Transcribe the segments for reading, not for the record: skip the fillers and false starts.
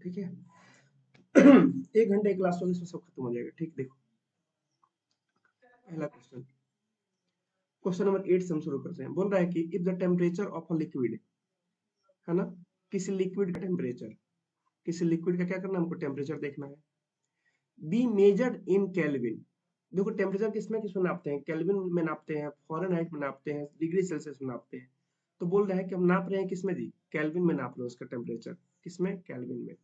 ठीक है। 1 घंटे क्लास होगी, इसमें सब खत्म हो जाएगा। ठीक, देखो पहला क्वेश्चन, क्वेश्चन नंबर 8 से हम शुरू करते हैं। बोल रहा है कि if the temperature of a liquid, है ना, किसी लिक्विड का टेम्परेचर, किसी लिक्विड का क्या करना है, हमको टेम्परेचर देखना है, बी मेजर्ड इन केल्विन। देखो टेम्परेचर किसमें किसमें नापते हैं, केल्विन में नापते हैं, फ़ारेनहाइट में नापते हैं, डिग्री सेल्सियस में नापते हैं। तो बोल रहा है कि हम नाप रहे हैं किसमें जी, केल्विन में नाप रहे हैं उसका टेम्परेचर। किसमें, केल्विन में,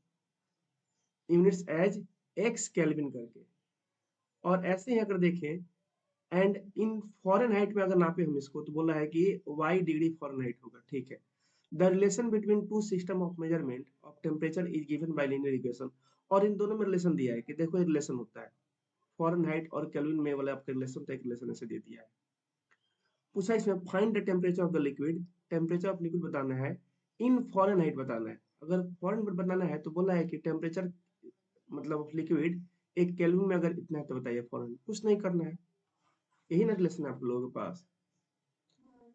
यूनिट्स एज एक्स केल्विन करके। और ऐसे ही अगर देखें एंड इन फ़ारेनहाइट में अगर नापे हम इसको, तो बोला है कि y डिग्री फ़ारेनहाइट होगा। ठीक है। The relation between two system of measurement of temperature is given by linear equation. और इन दोनों में रिलेशन दिया है कि देखो एक रिलेशन होता है फ़ारेनहाइट और केल्विन में वाला आपका रिलेशन, तो एक रिलेशन ऐसे दे दिया है। पूछा इसमें find the temperature of the liquid, temperature of liquid बताना है, इन फ़ारेनहाइट बताना है। अगर फ़ारेनहाइट बताना है तो बोला है कि टेम्परेचर मतलब लिक्विड एक केल्विन में अगर इतना है तो बताइए फ़ारेनहाइट। कुछ नहीं करना है, यही ना रिलेशन है आप लोगों के पास।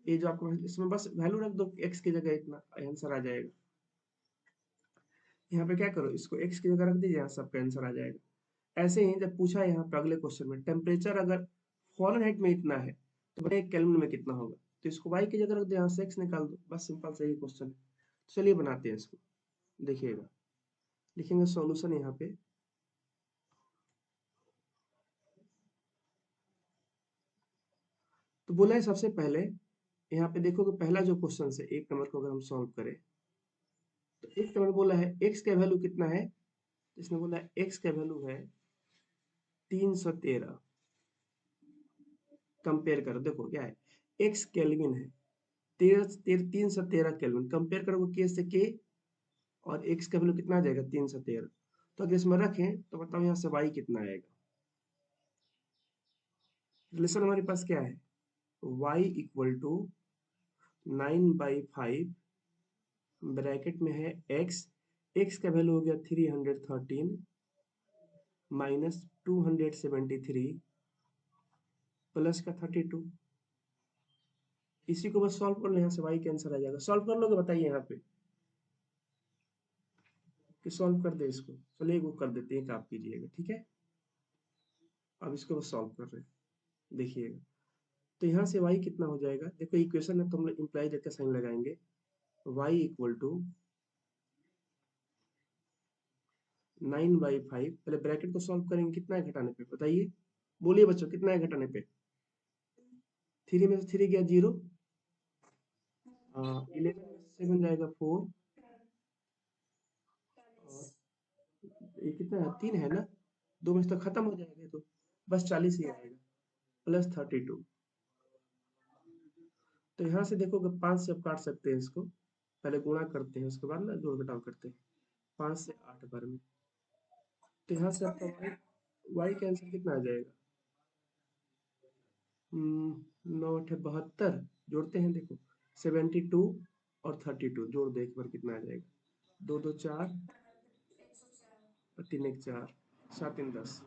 ये जो आपको इसमें बस वैल्यू रख दो x की जगह इतना, आंसर आ जाएगा। यहाँ पे क्या करो, इसको x की जगह रख दीजिए, यहाँ सबका आंसर आ जाएगा। ऐसे ही जब पूछा यहाँ पे अगले क्वेश्चन में टेम्परेचर अगर फ़ारेनहाइट में इतना है तो बताइए केल्विन में कितना होगा, तो इसको y की जगह रख दो, यहाँ से x निकाल दो, बस सिंपल से यही क्वेश्चन है। चलिए बनाते हैं इसको, देखिएगा, लिखेंगे सॉल्यूशन यहाँ पे। तो बोला है सबसे पहले यहाँ पे देखो कि पहला जो क्वेश्चन है 1 नंबर को अगर हम सॉल्व करें तो 1 नंबर बोला है x का वैल्यू कितना है, इसने बोला है x का वैल्यू है 313। कंपेयर करो, देखो क्या है, x केल्विन है, 313 केल्विन, कंपेयर करो के से के, और x का वैल्यू कितना आ जाएगा 313। तो अगर इसमें रखें तो बताओ यहाँ से y कितना आएगा। रिलेशन हमारे पास क्या है, y इक्वल टू 9/5 ब्रैकेट में है x का वैल्यू हो गया 313 माइनस 273 प्लस का 32। इसी को बस सॉल्व कर लो, यहाँ से y का आंसर आ जाएगा। सॉल्व कर लोगे बताइए यहाँ पे कि सॉल्व कर दे इसको, चलिए वो कर देते हैं, एक आप कीजिएगा, ठीक है। अब इसको बस सॉल्व कर रहे हैं, देखिएगा। तो यहाँ से y कितना हो जाएगा, देखो इक्वेशन है तो हम लोग इम्प्लाई देकर साइन लगाएंगे, y इक्वल टू 9/5, पहले ब्रैकेट को सॉल्व करेंगे, कितना है घटाने पे बताइए, बोलिए बच्चों कितना है घटाने पे, 3 में से 3 गया 0, 11 में से 7 जाएगा 4, और ये कितना है 3 है ना, 2 में से तो खत्म हो जाएगा, तो बस 40 ही आएगा, प्लस 32। तो यहाँ से देखो 5 से आप काट सकते हैं इसको, पहले गुणा करते हैं उसके बाद ना जोड़ घटाव करते हैं, 5 से 8 बार में। तो यहाँ से आपका y का आंसर कितना आ जाएगा, 9 8 72, जोड़ते हैं देखो 72 और 32 जोड़ दो एक बार, कितना आ जाएगा, 2 2 4 और 3 1 4, 7 3 10,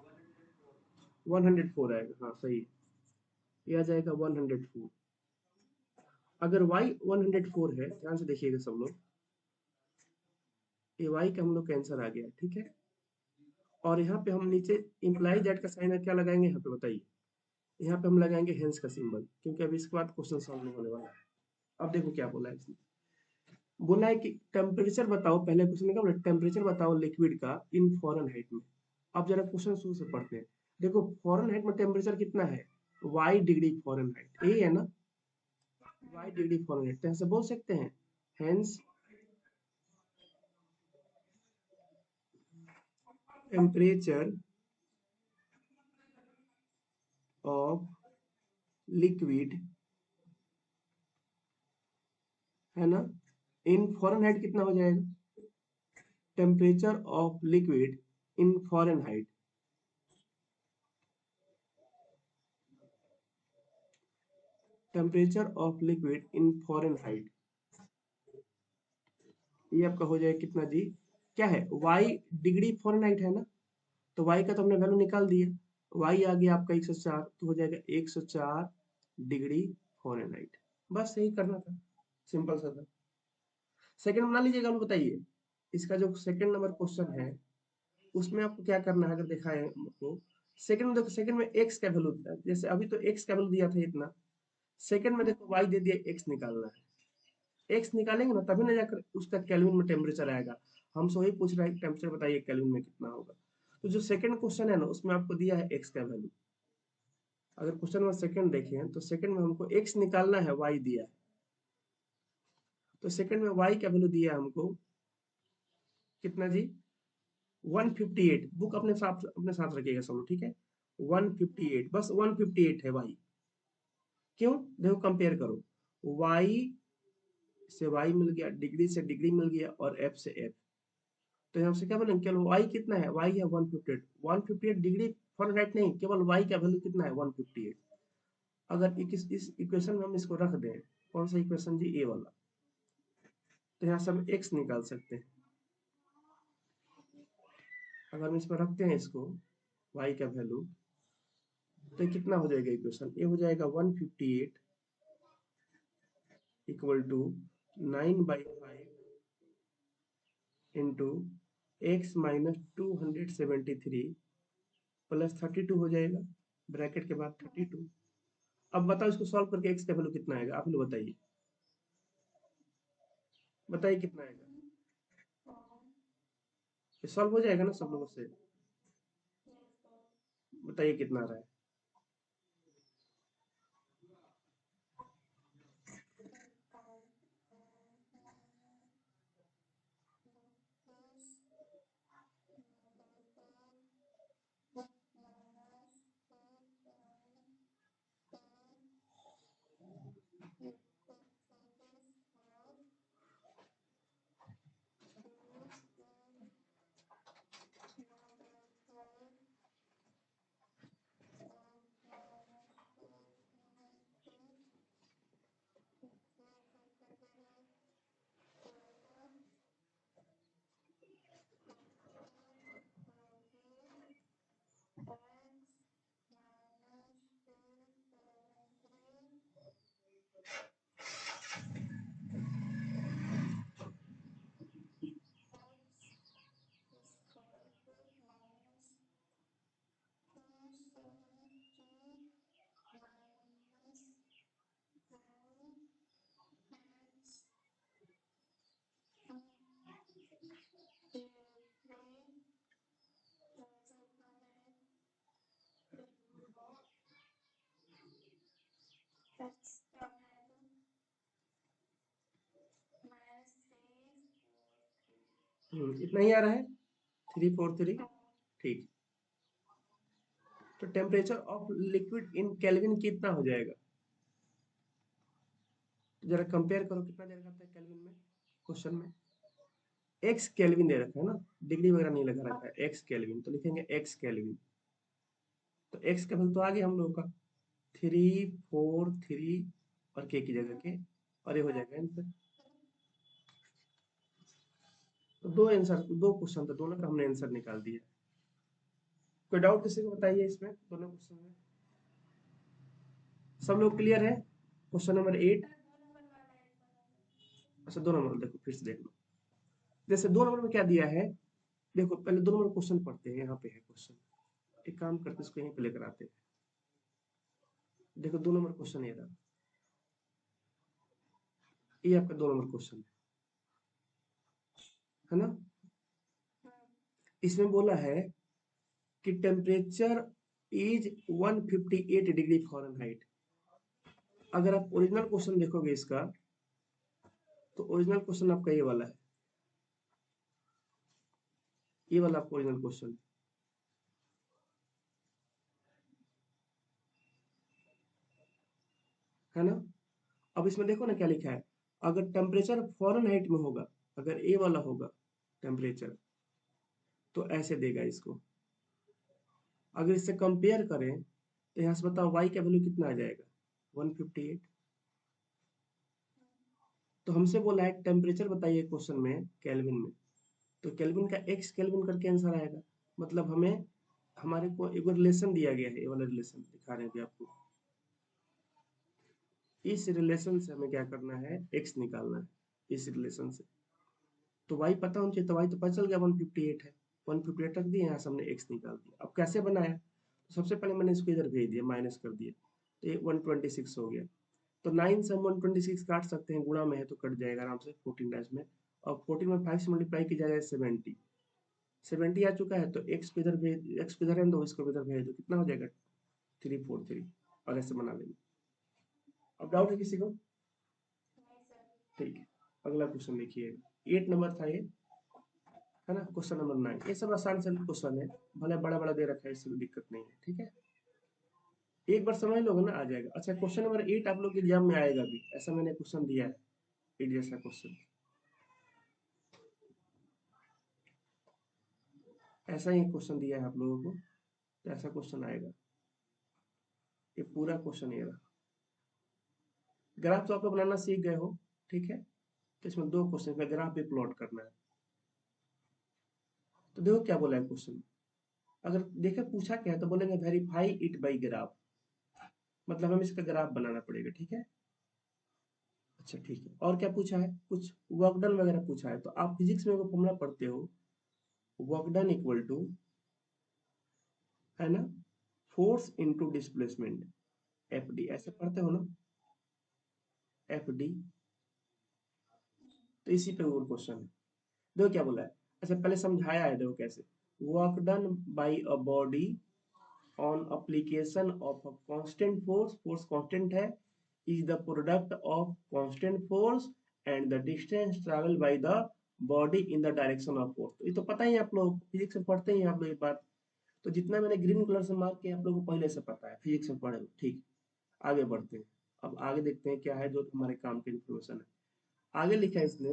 104 आएगा। हाँ सही है, ये आ जाएगा 104। अगर y 104 है, ध्यान से देखिएगा सब लोग, ये y का हम लोग का आंसर आ गया, ठीक है। और यहाँ पे हम नीचे इम्प्लाई दैट का साइन है, क्या लगाएंगे यहाँ पे बताइए, यहाँ पे हम लगाएंगे हेंस का सिंबल, क्योंकि अभी इसके बाद क्वेश्चन सॉल्व नहीं होने वाला है। अब देखो क्या बोला है इसने, बोला है कि टेम्परेचर बताओ, पहले क्वेश्चन का बोला टेम्परेचर बताओ लिक्विड का इन फ़ारेनहाइट में। अब जरा क्वेश्चन शुरू से पढ़ते हैं। देखो फ़ारेनहाइट में टेम्परेचर कितना है, y डिग्री फ़ारेनहाइट, यही है ना, y डिग्री फ़ारेनहाइट, तो ऐसे बोल सकते हैं हेंस टेम्परेचर ऑफ लिक्विड, है ना, इन फ़ारेनहाइट कितना हो जाएगा, temperature of liquid in Fahrenheit, temperature of liquid in Fahrenheit, ये आपका हो जाएगा कितना जी, क्या है y डिग्री फ़ारेनहाइट है ना, तो y का तो हमने वैल्यू निकाल दिया, y आ गया आपका 104, तो हो जाएगा 104 डिग्री फ़ारेनहाइट। बस यही करना था, सिंपल सा था। सेकंड बना लीजिएगा, बताइए इसका जो सेकंड नंबर क्वेश्चन है उसमें आपको क्या करना है, अगर देखा है आपको सेकंड में, देखो सेकंड में x का वैल्यू दिया है। जैसे अभी तो x का वैल्यू दिया था इतना, सेकंड में देखो y दे दिया, x निकालना है। x निकालेंगे ना तभी ना जाकर उसका केल्विन में टेम्परेचर आएगा। हमसे वही पूछ रहा है कि टेम्परेचर बताइए केल्विन में कितना होगा। तो जो सेकंड क्वेश्चन है ना उसमें आपको दिया है x का वैल्यू। अगर क्वेश्चन नंबर सेकंड देखें तो सेकंड में हमको x निकालना है, y दिया है। तो सेकंड में y का वैल्यू दिया है हमको कितना जी, 158। बुक अपने साथ रखिएगा सब लोग, ठीक है। 158, बस 158 है y। क्यों, देखो कंपेयर करो, y से y मिल गया, डिग्री से डिग्री मिल गया और f से f। तो यहाँ से क्या बोलेंगे, केवल y कितना है, y है 158। 158 डिग्री फ़ारेनहाइट नहीं, केवल y का वैल्यू कितना है, 158। अगर इस इक्वेशन में हम इसको रख दें, कौन सा इक्वेशन जी, ए वाला, तो यहाँ से हम x निकाल सकते हैं। अगर हम इसमें रखते हैं इसको y का वैल्यू, तो ये कितना हो जाएगा इक्वेशन, ये हो जाएगा 158 equal to 9/5 into x minus 273 plus 32 हो जाएगा, ब्रैकेट के बाद 32। अब बताओ इसको सॉल्व करके x का वैल्यू कितना आएगा, आप लोग बताइए, बताइए कितना आएगा। ये सॉल्व हो जाएगा ना सब लोगों से, बताइए कितना आ रहा है। इतना ही आ रहा है, 343, ठीक। तो temperature of liquid in kelvin कितना हो जाएगा, तो जरा कंपेयर करो कितना दे रखा है केल्विन में, क्वेश्चन में एक्स केल्विन दे रखा है ना, डिग्री वगैरह नहीं लगा रखा है, एक्स केल्विन, तो लिखेंगे एक्स केल्विन। तो एक्स का वैल्यू तो आ गया हम लोगों का 343 और के की जगह के, और ये हो जाएगा आंसर। तो दो आंसर, दो क्वेश्चन था, दोनों का हमने आंसर निकाल दिया। कोई डाउट किसी को बताइए इसमें, दोनों क्वेश्चन में सब लोग क्लियर है। क्वेश्चन नंबर 8, अच्छा 2 नंबर देखो फिर से देख लो। जैसे 2 नंबर में क्या दिया है, देखो पहले 2 नंबर क्वेश्चन पढ़ते हैं, यहाँ पे है क्वेश्चन। एक काम करते हैं, इसको यहीं पे लेकर आते हैं। देखो 2 नंबर क्वेश्चन ये रहा, ये आपका 2 नंबर क्वेश्चन है ना। इसमें बोला है कि टेम्परेचर इज 158 डिग्री फ़ारेनहाइट। अगर आप ओरिजिनल क्वेश्चन देखोगे इसका, तो ओरिजिनल क्वेश्चन आपका ये वाला है, ये वाला आपका ओरिजिनल क्वेश्चन है ना। अब इसमें देखो ना क्या लिखा है, अगर टेम्परेचर फ़ारेनहाइट में होगा, अगर ए वाला होगा टेम्परेचर, तो ऐसे देगा इसको। अगर इससे कंपेयर करें तो यहाँ से बताओ y का वैल्यू कितना आ जाएगा, 158। तो हमसे बोला है टेम्परेचर बताइए क्वेश्चन में केल्विन में, तो केल्विन का x केल्विन करके आंसर आएगा। मतलब हमें, हमारे को एक रिलेशन दिया गया है, ये वाला रिलेशन दिखा रहे हैं अभी आपको। इस रिलेशन से हमें क्या करना है, x निकालना है, इस रिलेशन से। तो y पता होना चाहिए, तो y तो पता चल गया 158 है, 158 रख दिए, यहाँ से हमने x निकाल दिया। अब कैसे बनाया, तो सबसे पहले मैंने इसको इधर भेज दिया, माइनस कर दिया, तो ये 126 हो गया। तो 9 से हम 126 काट सकते हैं, गुणा में है तो कट जाएगा आराम से 14 डैश में, और 14 में 5 से मल्टीप्लाई की जाएगा 70, 70 आ चुका है, तो x को इधर भेज, x को इधर है तो इसको इधर भेज दो, कितना हो जाएगा 343, और ऐसे बना लेंगे। अब डाउट है किसी को? ठीक है, अगला क्वेश्चन देखिएगा, 8 नंबर था ये, है ना, क्वेश्चन नंबर 9। ये सब आसान से क्वेश्चन है, भले बड़ा बड़ा दे रखा है, इससे कोई दिक्कत नहीं है, ठीक है, एक बार समझ लोगे ना आ जाएगा। अच्छा, क्वेश्चन नंबर 8 आप लोग के एग्जाम में आएगा भी, ऐसा मैंने क्वेश्चन दिया है, 8 जैसा क्वेश्चन, ऐसा ही क्वेश्चन दिया है आप लोगों को, तो ऐसा क्वेश्चन आएगा, ये पूरा क्वेश्चन ये रहा। ग्राफ तो आप लोग बनाना सीख गए हो, ठीक है, तो इसमें 2 क्वेश्चन में ग्राफ भी प्लॉट करना है। तो देखो क्या बोला है क्वेश्चन, अगर देखे पूछा क्या है, तो बोलेंगे वेरीफाई इट बाई ग्राफ, मतलब हमें इसका ग्राफ बनाना पड़ेगा, ठीक है। अच्छा ठीक है, और क्या पूछा है, कुछ वर्क डन वगैरह पूछा है, तो आप फिजिक्स में वो फॉर्मूला पढ़ते हो, वर्क डन इक्वल टू, है ना, force into displacement, F D, ऐसे पढ़ते हो ना, एफ डी, तो इसी पे वो क्वेश्चन है। देखो क्या बोला है, अच्छा पहले समझाया है, देखो कैसे, work done by a body on application of a constant force, force constant है, is the product of constant force and the distance travel by the body in the direction of force. तो ये तो पता ही है, आप लोग physics में पढ़ते ही हैं आप लोग ये बात, तो जितना मैंने ग्रीन कलर से मार्क किया आप लोगों को पहले से पता है, फिजिक्स में पढ़े हो, ठीक। आगे बढ़ते हैं, अब आगे देखते हैं क्या है जो हमारे काम की इन्फॉर्मेशन है। आगे लिखा है इसने,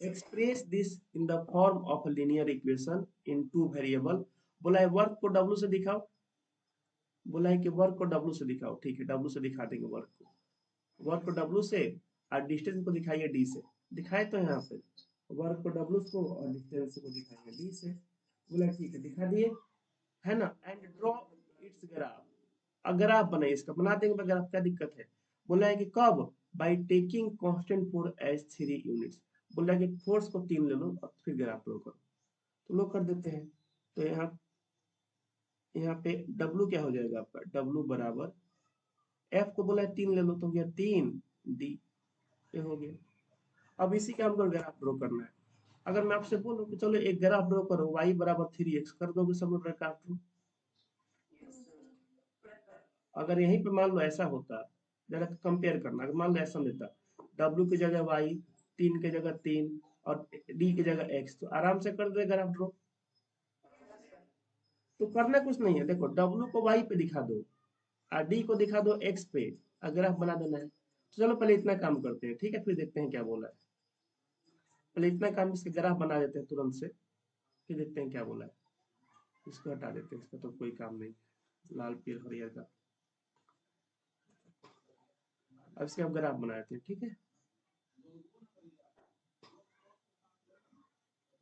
express this in the form of linear equation in two variable, बोला है वर्क को डब्ल्यू से दिखाओ, बोला है कि वर्क को डब्ल्यू से दिखाओ, ठीक है, डब्ल्यू से दिखा देंगे वर्क को, वर्क को डब्ल्यू से, और डिस्टेंस को दिखाइए डी से, दिखाए तो यहाँ पे वर्क को डब्ल्यू को और डिस्टेंस को दिखाएंगे डी से, बोला ठीक है दिखा दिए, है ना, and draw it's graph, graph बनाइए इसका, बना देंगे ग्राफ, क्या दिक्कत है, बोला है कि कब, by taking constant force as 3 units, बोला है कि फोर्स को 3 ले लो और फिर ग्राफ ड्रॉ करो, तो लोग कर देते हैं। तो यहाँ पे W क्या हो जाएगा आपका, W बराबर, F को बोला है 3 ले लो, तो हो गया 3 D, ये हो गया। अब इसी का हमको ग्राफ ड्रॉ करना है, अगर मैं आपसे बोलूं कि चलो एक ग्राफ ड्रॉ करो, y बराबर 3x, कर दोगे सब लोग ग्राफ ड्रॉ? अगर यहीं पे मान लो ऐसा होता, जरा कंपेयर करना, अगर मान लो ऐसा देता, W की जगह y, 3 की जगह 3 और D की जगह x, तो आराम से कर दे ग्राफ ड्रॉ। तो करना कुछ नहीं है, देखो W को y पे दिखा दो और D को दिखा दो x पे, ग्राफ बना देना है। तो चलो पहले इतना काम करते हैं, ठीक है, फिर देखते हैं क्या बोला है, पहले इतना काम इसके ग्राफ बना देते हैं तुरंत से, फिर देखते हैं क्या बोला है। इसको हटा देते हैं, इसका तो कोई काम नहीं, लाल पील हरियर का। अब इसके आप ग्राफ बना देते हैं, ठीक है,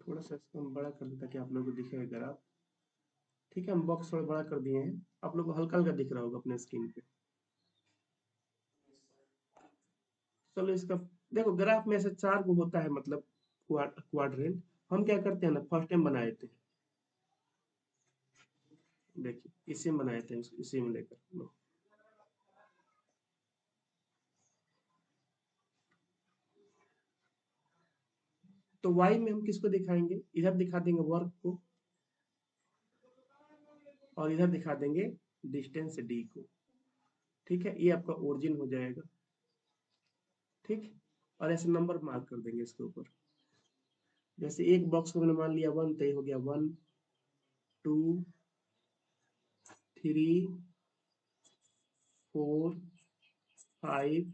थोड़ा सा इसको हम बड़ा कर दें ताकि आप लोगों को दिखेगा ग्राफ, ठीक है, हम बॉक्स थोड़ा बड़ा कर दिए हैं, आप लोग को हल्का हल्का दिख रहा होगा अपने स्क्रीन पे। चलो इसका, देखो ग्राफ में ऐसे 4 को होता है, मतलब क्वाड्रेंट, हम क्या करते हैं ना, फर्स्ट टाइम बनाए थे, देखिए इसी में बनाए थे, इसी में लेकर लो। तो y में हम किसको दिखाएंगे, इधर दिखा देंगे वर्क को, और इधर दिखा देंगे डिस्टेंस d को, ठीक है, ये आपका ओरिजिन हो जाएगा, ठीक, और ऐसे नंबर मार्क कर देंगे इसके ऊपर, जैसे एक बॉक्स को मैंने मान लिया 1, तो ये हो गया 1 2 3 4 5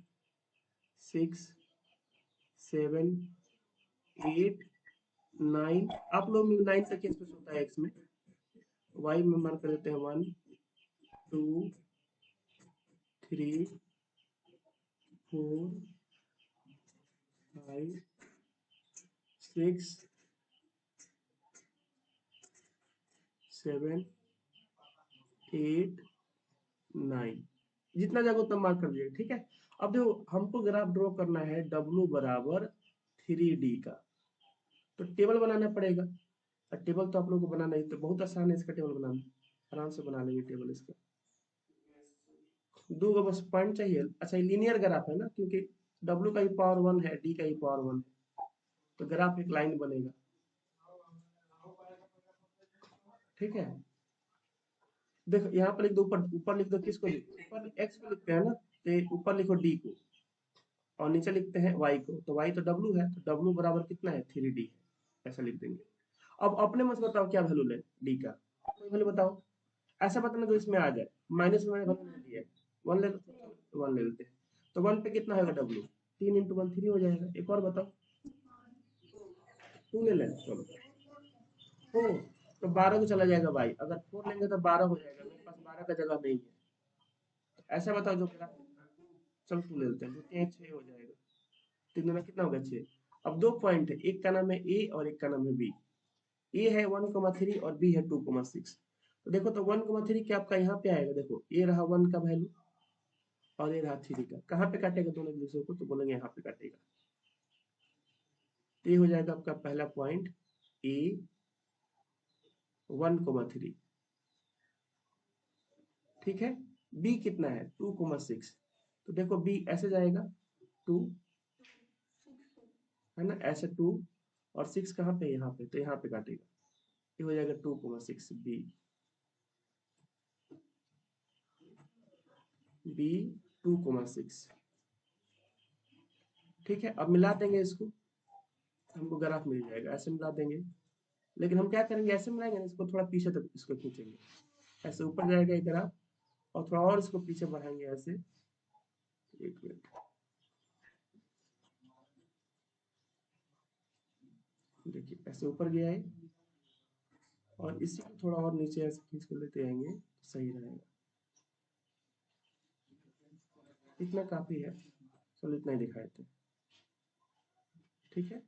6 7 8 9, आप लोग में 9 तक स्पेस होता है x में, y में मार्क कर देते हैं 1 2 3 4 5 6 7 8 9, जितना जगह उतना मार्क कर दीजिए, ठीक है। अब देखो हमको ग्राफ ड्रॉ करना है W बराबर 3D का, तो टेबल बनाना पड़ेगा। और टेबल तो आप लोगों को बनाना ही तो बहुत आसान है इसका टेबल बनाना, आराम से बना लेंगे टेबल इसका। दो गो बस पॉइंट चाहिए। अच्छा ये लीनियर ग्राफ है ना, क्योंकि W का ही पावर 1 है, D का ही पावर 1 है, तो ग्राफ एक लाइन बनेगा। ठीक है, देखो यहाँ पर लिख दो, ऊपर ऊपर लिख दो, किसको ऊपर x को लिखते हैं ना, तो ऊपर लिखो D को, और नीचे लिखते हैं y को। तो y तो W है, तो W बराबर कितना है 3D है, ऐसा लिख देंगे। अब अपने मन से बताओ क्या वैल्यू ले D का, कोई वैल्यू बताओ, ऐसा बताना जो इसमें आ जाए। माइनस में मैंने वैल्यू नहीं दिया है, 1 ले लो, 1 ले लेते हैं। तो 1 पे कितना होगा W, 3 × 1 3 हो जाएगा। एक और बताओ, 2 ले लें, चलो 4, तो 12 को चला जाएगा भाई, अगर 4 लेंगे तो 12 हो जाएगा, मेरे पास 12 का जगह नहीं है। ऐसा बताओ जो मेरा, चलो 2 ले लेते हैं, 2 3 6 हो जाएगा, 3 दूना कितना होगा 6। अब दो पॉइंट है, एक का नाम है A और एक का नाम है B। A है 1,3 और B है 2,6। तो देखो तो 1,3 क्या आपका यहाँ पे आएगा, देखो ये रहा 1 का वैल्यू और ये रहा 3 का, कहाँ पे काटेगा दोनों एक दूसरे को, तो बोलेंगे यहाँ पे काटेगा। तो ये हो जाएगा आपका पहला पॉइंट A 1,3। ठीक है, B कितना है 2,6। तो देखो B ऐसे जाएगा 2, है ना, ऐसे 2, और 6 कहाँ पे, यहाँ पे, तो यहाँ पे काटेगा। ये हो जाएगा 2,6 B 2,6। ठीक है, अब मिला देंगे इसको, हमको ग्राफ मिल जाएगा, ऐसे मिला देंगे। लेकिन हम क्या करेंगे, ऐसे मिलाएंगे ना, इसको थोड़ा पीछे तक इसको खींचेंगे, ऐसे ऊपर जाएगा ये ग्राफ, और थोड़ा और इसको पीछे बढ़ाएंगे ऐसे। एक मिनट, देखिए ऐसे ऊपर गया है, और इसी को थोड़ा और नीचे ऐसे खींच कर लेते आएंगे तो सही रहेगा। इतना काफी है, चलो इतना ही दिखाए थे। ठीक है,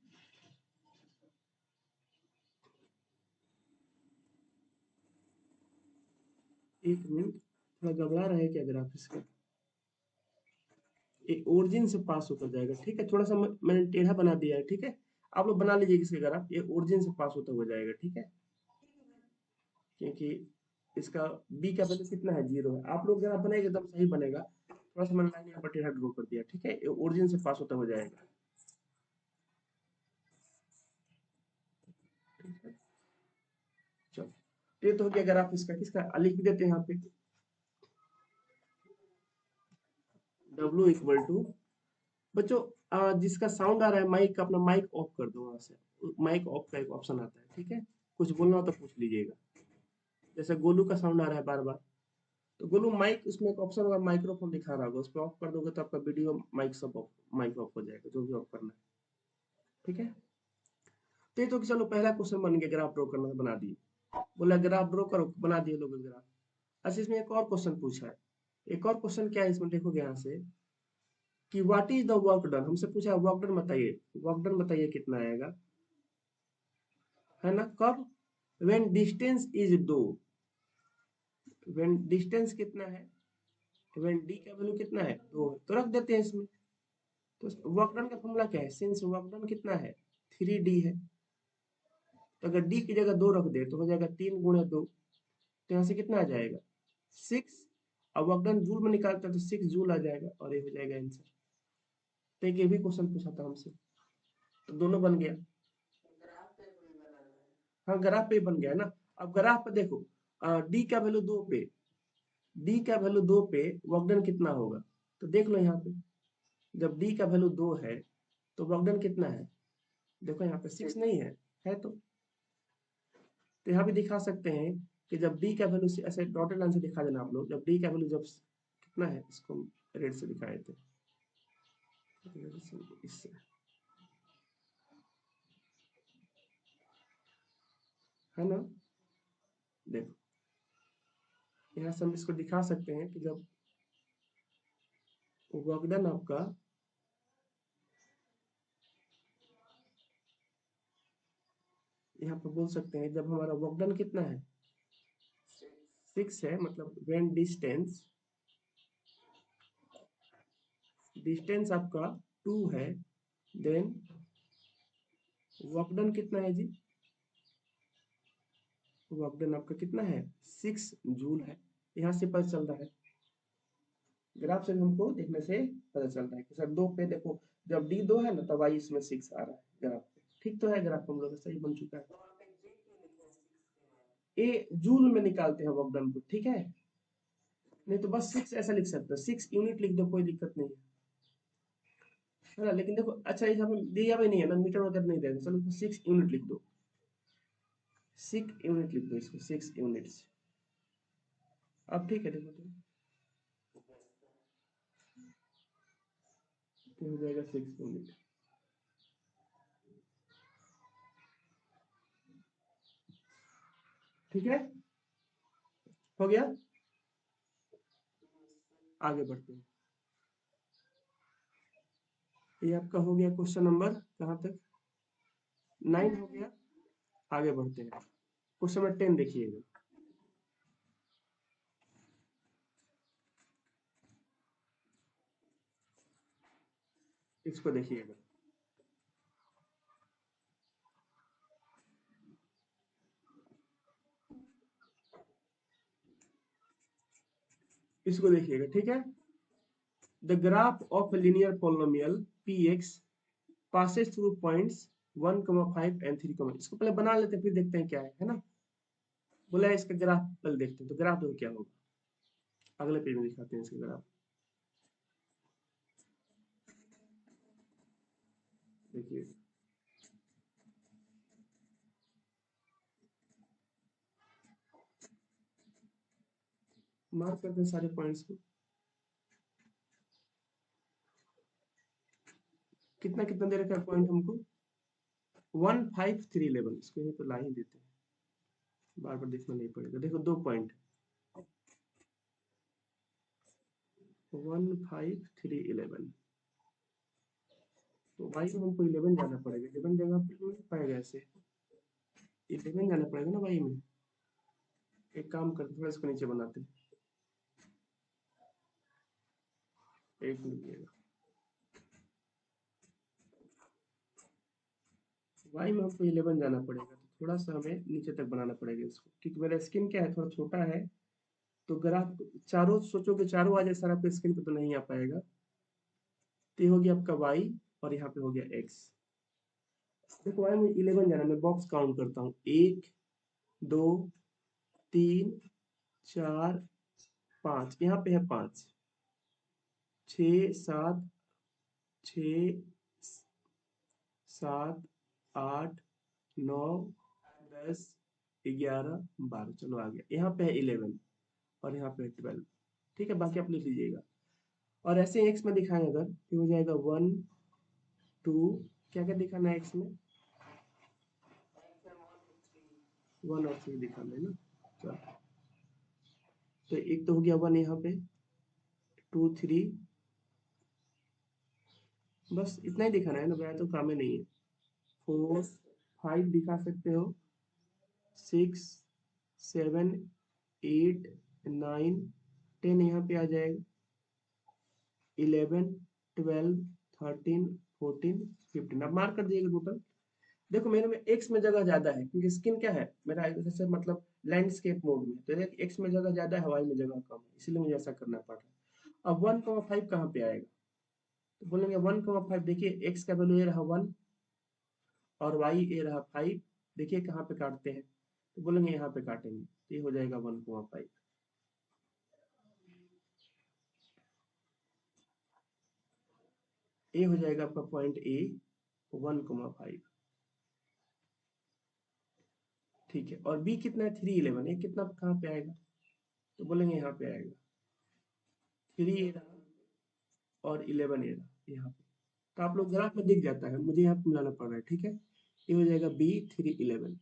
एक मिनट, थोड़ा घबरा रहा है क्या ग्राफ इसका, ये ओरिजिन से पास होकर जाएगा। ठीक है, थोड़ा सा मैंने टेढ़ा बना दिया है। ठीक है, आप लोग बना लीजिए इसके ग्राफ, ये ओरिजिन से पास होता हुआ जाएगा। ठीक है, क्योंकि इसका B का वैल्यू कितना है 0 है। आप लोग ग्राफ बनाएंगे एकदम सही बनेगा, थोड़ा सा मैंने लाइन यहाँ पर टेढ़ा ड्रॉ कर दिया। ठीक है, ये ओरिजिन से पास होता हो जाएगा। ठीक है, चलो ये तो हो गया ग्राफ इसका, किसका लिख भी देते हैं यहाँ पे, W इक्वल टू, बच्चों जिसका साउंड आ रहा है माइक का, अपना माइक ऑफ कर दो वहां से, माइक ऑफ का एक ऑप्शन आता है। ठीक है, कुछ बोलना हो तो पूछ लीजिएगा। जैसे गोलू का साउंड आ रहा है बार बार, तो गोलू माइक, उसमें एक ऑप्शन होगा माइक्रोफोन दिखा रहा होगा, उस पर ऑफ कर दोगे तो आपका वीडियो माइक सब ऑफ, माइक ऑफ हो जाएगा, जो भी ऑफ करना है। ठीक है, तो ये तो चलो पहला क्वेश्चन बन गया, ग्राफ ड्रॉ करना बना दिए, बोला ग्राफ ड्रॉ करो, बना दिए लोग ग्राफ। अच्छा इसमें एक और क्वेश्चन पूछा है, एक और क्वेश्चन क्या है इसमें, देखोगे यहाँ से कि what is the work done, हमसे पूछा है वर्क डन बताइए, वर्क डन बताइए कितना आएगा, है ना, कब, when distance is 2, when distance कितना है, व्हेन डी का वैल्यू कितना है 2, तो रख देते हैं इसमें। तो वर्क डन का फॉर्मूला क्या है, सिंस वर्क डन कितना है 3D है, तो अगर डी की जगह 2 रख दे तो हो जाएगा 3 × 2, तो यहाँ से कितना आ जाएगा 6। अब वर्क डन जूल में निकालता है तो 6 जूल आ जाएगा, और ये हो जाएगा आंसर। तो एक ये भी क्वेश्चन पूछा था हमसे, तो दोनों बन गया। हाँ ग्राफ पे ही बन गया है ना। अब ग्राफ पे देखो, डी का वैल्यू 2 पे, डी का वैल्यू 2 पे वर्क डन कितना होगा, तो देख लो यहाँ पे, जब डी का वैल्यू 2 है तो वर्क डन कितना है, देखो यहाँ पे 6 नहीं है, है तो यहाँ भी दिखा सकते हैं कि जब डी का वैल्यू, ऐसे डॉटेड लाइन से दिखा देना आप लोग, जब डी का वैल्यू जब कितना है, इसको रेड से दिखाए थे, इससे, है ना, देखो यहाँ से हम इसको दिखा सकते हैं कि जब वर्क डन आपका, यहाँ पर बोल सकते हैं जब हमारा वर्क डन कितना है 6 है, मतलब व्हेन डिस्टेंस, डिस्टेंस आपका 2 है, देन वर्क डन कितना है जी? वर्क डन आपका कितना है? 6 जूल है। यहाँ से पता चल रहा है, ग्राफ से भी हमको देखने से पता चल रहा है कि सर 2 पे देखो, जब डी 2 है ना तब आई इसमें 6 आ रहा है ग्राफ पे। ठीक तो है, ग्राफ हम लोग का सही बन चुका है। ए जूल में निकालते हैं वर्क डन को, ठीक है? नहीं तो बस 6 ऐसा लिख सकते हो, 6 यूनिट लिख दो, कोई दिक्कत नहीं है ना। लेकिन देखो अच्छा, यहाँ पे दिया भी नहीं है ना, मीटर वगैरह नहीं देगा, चलो 6 यूनिट लिख दो, 6 यूनिट लिख दो इसको, 6 यूनिट्स। अब ठीक है, देखो तो हो जाएगा 6 यूनिट। ठीक है, हो गया। आगे बढ़ते हैं। ये आपका हो गया क्वेश्चन नंबर कहाँ तक? 9 हो गया। आगे बढ़ते हैं, क्वेश्चन नंबर 10 देखिएगा। इसको देखिएगा, इसको देखिएगा, ठीक है। The graph of linear polynomial px passes through points 1, 5 and 3, इसको पहले बना लेते हैं फिर देखते हैं क्या है ना। बोला है इसका ग्राफ पहले देखते हैं, तो ग्राफ देखो क्या होगा। अगले पेज में दिखाते हैं इसका ग्राफ। देखिए, मार्क करते हैं सारे पॉइंट्स को। कितना कितना दे रखा है पॉइंट हमको? 1, 5, 3, 11, इसको यहीं पर ला ही देते हैं, बार बार देखना नहीं पड़ेगा। देखो 2 पॉइंट, 1, 5, 3, 11। तो वाई में हमको 11 जाना पड़ेगा, 11 जगह पे मिल पाएगा ऐसे, 11 जाना पड़ेगा ना वाई में। एक काम करते, थोड़ा इसको नीचे बनाते हैं, एक मिनट। वाई में हमको 11 जाना पड़ेगा, तो थोड़ा सा हमें नीचे तक बनाना पड़ेगा इसको, क्योंकि मेरा स्क्रीन क्या है, थोड़ा छोटा है। तो ग्राफ चारों सोचो कि चारों आ जाए सर, आपके स्क्रीन पे तो नहीं आ पाएगा। तो ये हो गया आपका वाई, और यहाँ पे हो गया एक्स। देखो वाई में 11 जाना, मैं बॉक्स काउंट करता हूँ, 1, 2, 3, 4, 5, यहाँ पे है 5, 6, 7, 6, 7, 8, 9, 10, 11, 12, चलो आ गया। यहाँ पे है 11 और यहाँ पे 12। ठीक है, बाकी आप लिख लीजिएगा। और ऐसे एक्स में दिखाएं अगर, तो हो जाएगा 1, 2, क्या क्या दिखाना है एक्स में? 1 और 3 दिखाना है ना। चलो, तो एक तो हो गया 1 यहाँ पे, 2, 3, बस इतना ही दिखाना है ना, बड़ा तो काम ही नहीं है। 4, 5 दिखा सकते हो, 6, 7, 8, 9, 10 यहाँ पे आ जाएगा, 11, 12, 13, 14, 15। अब मार्क कर दिएगा टोटल। देखो मेरे में एक्स में जगह ज्यादा है, क्योंकि स्किन क्या है मेरा, जैसे मतलब लैंडस्केप मोड में, तो एक्स में जगह ज्यादा है, वाई में जगह कम है, इसलिए मुझे ऐसा करना पड़ रहा है। अब 1,5 कहाँ पे आएगा? तो बोलेंगे 1,5, देखिए एक्स का वैल्यू ये रहा 1 और वाई ये रहा 5। देखिए कहाँ पे काटते हैं, तो बोलेंगे यहाँ पे काटेंगे, तो ये हो जाएगा 1,5। ए हो जाएगा आपका पॉइंट ए, 1,5। ठीक है, और बी कितना है? 3, 11, ये कितना कहाँ पे आएगा? तो बोलेंगे यहाँ पे आएगा, 3 ए रहा और 11 ए रहा यहाँ पे। तो आप लोग ग्राफ में दिख जाता है, मुझे यहाँ पे मिलाना पड़ रहा है, ठीक है। ये हो जाएगा बी 3, 11।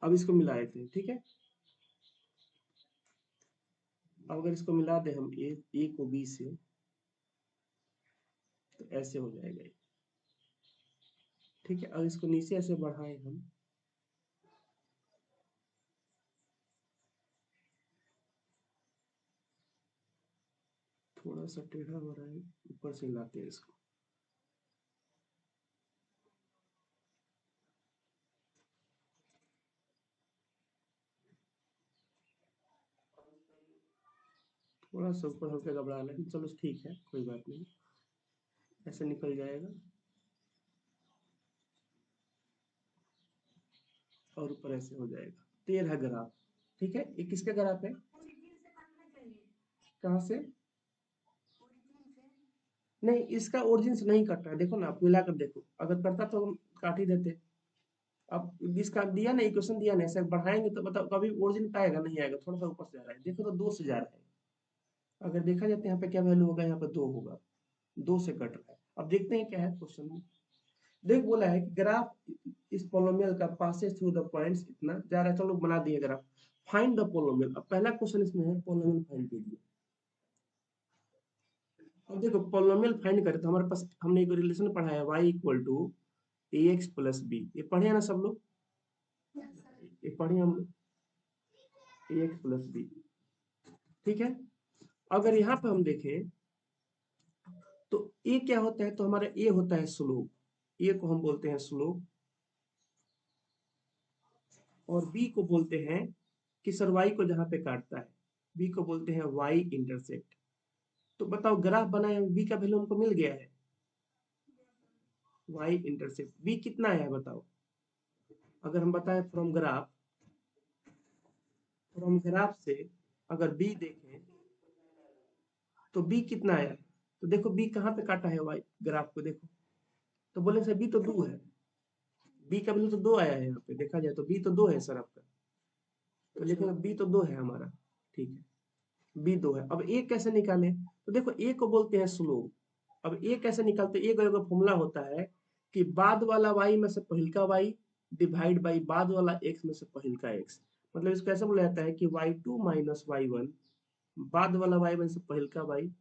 अब इसको मिला देते हैं, ठीक है। अब अगर इसको मिला दे हम ए को बी से, तो ऐसे हो जाएगा ये। ठीक है, अब इसको नीचे ऐसे बढ़ाएं हम, थोड़ा सा टेढ़ा हो रहा है, ऊपर से लाते हैं इसको। थोड़ा सा ऊपर होकर घबरा, लेकिन चलो ठीक है, कोई बात नहीं, ऐसे निकल जाएगा। और ऊपर ऐसे हो जाएगा। तो ये रहा ग्राफ। ठीक है, ये किसका ग्राफ है? कहाँ से? नहीं, इसका ओरिजिन से नहीं कट रहा है, देखो ना, आप मिलाकर देखो, अगर करता तो हम काट ही देते। अब इसका दिया ना, इक्वेशन दिया ना, ऐसे बढ़ाएंगे तो बताओ कभी ओरिजिन पे आएगा? नहीं आएगा, थोड़ा सा ऊपर से जा रहा है, देखो तो 2 से जा रहा है। अगर देखा जाए तो यहाँ पे क्या वैल्यू होगा? यहाँ पे 2 होगा, 2 से कट रहा है। अब देखते हैं क्या है क्वेश्चन में। देख, बोला है कि ग्राफ इस पोलोमियल का पासेस थ्रू द पॉइंट्स इतना जा रहा है, चलो बना दिए ग्राफ। Find the पोलोमियल। अब पहला क्वेश्चन इसमें है पोलोमियल फाइंड कीजिए। अब देखो, पोलोमियल फाइंड करें तो हमारे पास हमने एक रिलेशन पढ़ा है, y equal to a x plus b. ये पढ़े हैं ना सब लोग? ये पढ़े हम लोग, ए एक्स प्लस बी। ठीक है, अगर यहाँ पे हम देखें तो ए क्या होता है? तो हमारा ए होता है स्लोप, ए को हम बोलते हैं स्लोप, और बी को बोलते हैं कि सर वाई को जहां पे काटता है, बी को बोलते हैं वाई इंटरसेक्ट। तो बताओ, ग्राफ बनाए, बी का वैल्यू हमको मिल गया है, वाई इंटरसेप्ट बी कितना है बताओ। अगर हम बताएं फ्रॉम ग्राफ से अगर बी देखें तो बी कितना आया है? तो देखो बी कहाँ पे काटा है वाई ग्राफ को, देखो तो बोले सर बी तो 2 है, बी का वैल्यू तो 2 आया है यहाँ पे, देखा जाए तो बी तो 2 है सर आपका। तो लिखेंगे बी तो 2 है हमारा। ठीक है, बी 2 है। अब ए कैसे निकाले? तो देखो ए को बोलते हैं स्लोप। अब ए कैसे निकालते हैं? ए का फॉर्मूला होता है कि बाद वाला वाई में से पहिलका वाई डिवाइड बाई बाद वाला एक्स में से पहिलका एक्स। मतलब इसको ऐसे बोला जाता है कि y2 माइनस y1, बाद वाला वाई में से पहिलका वाई,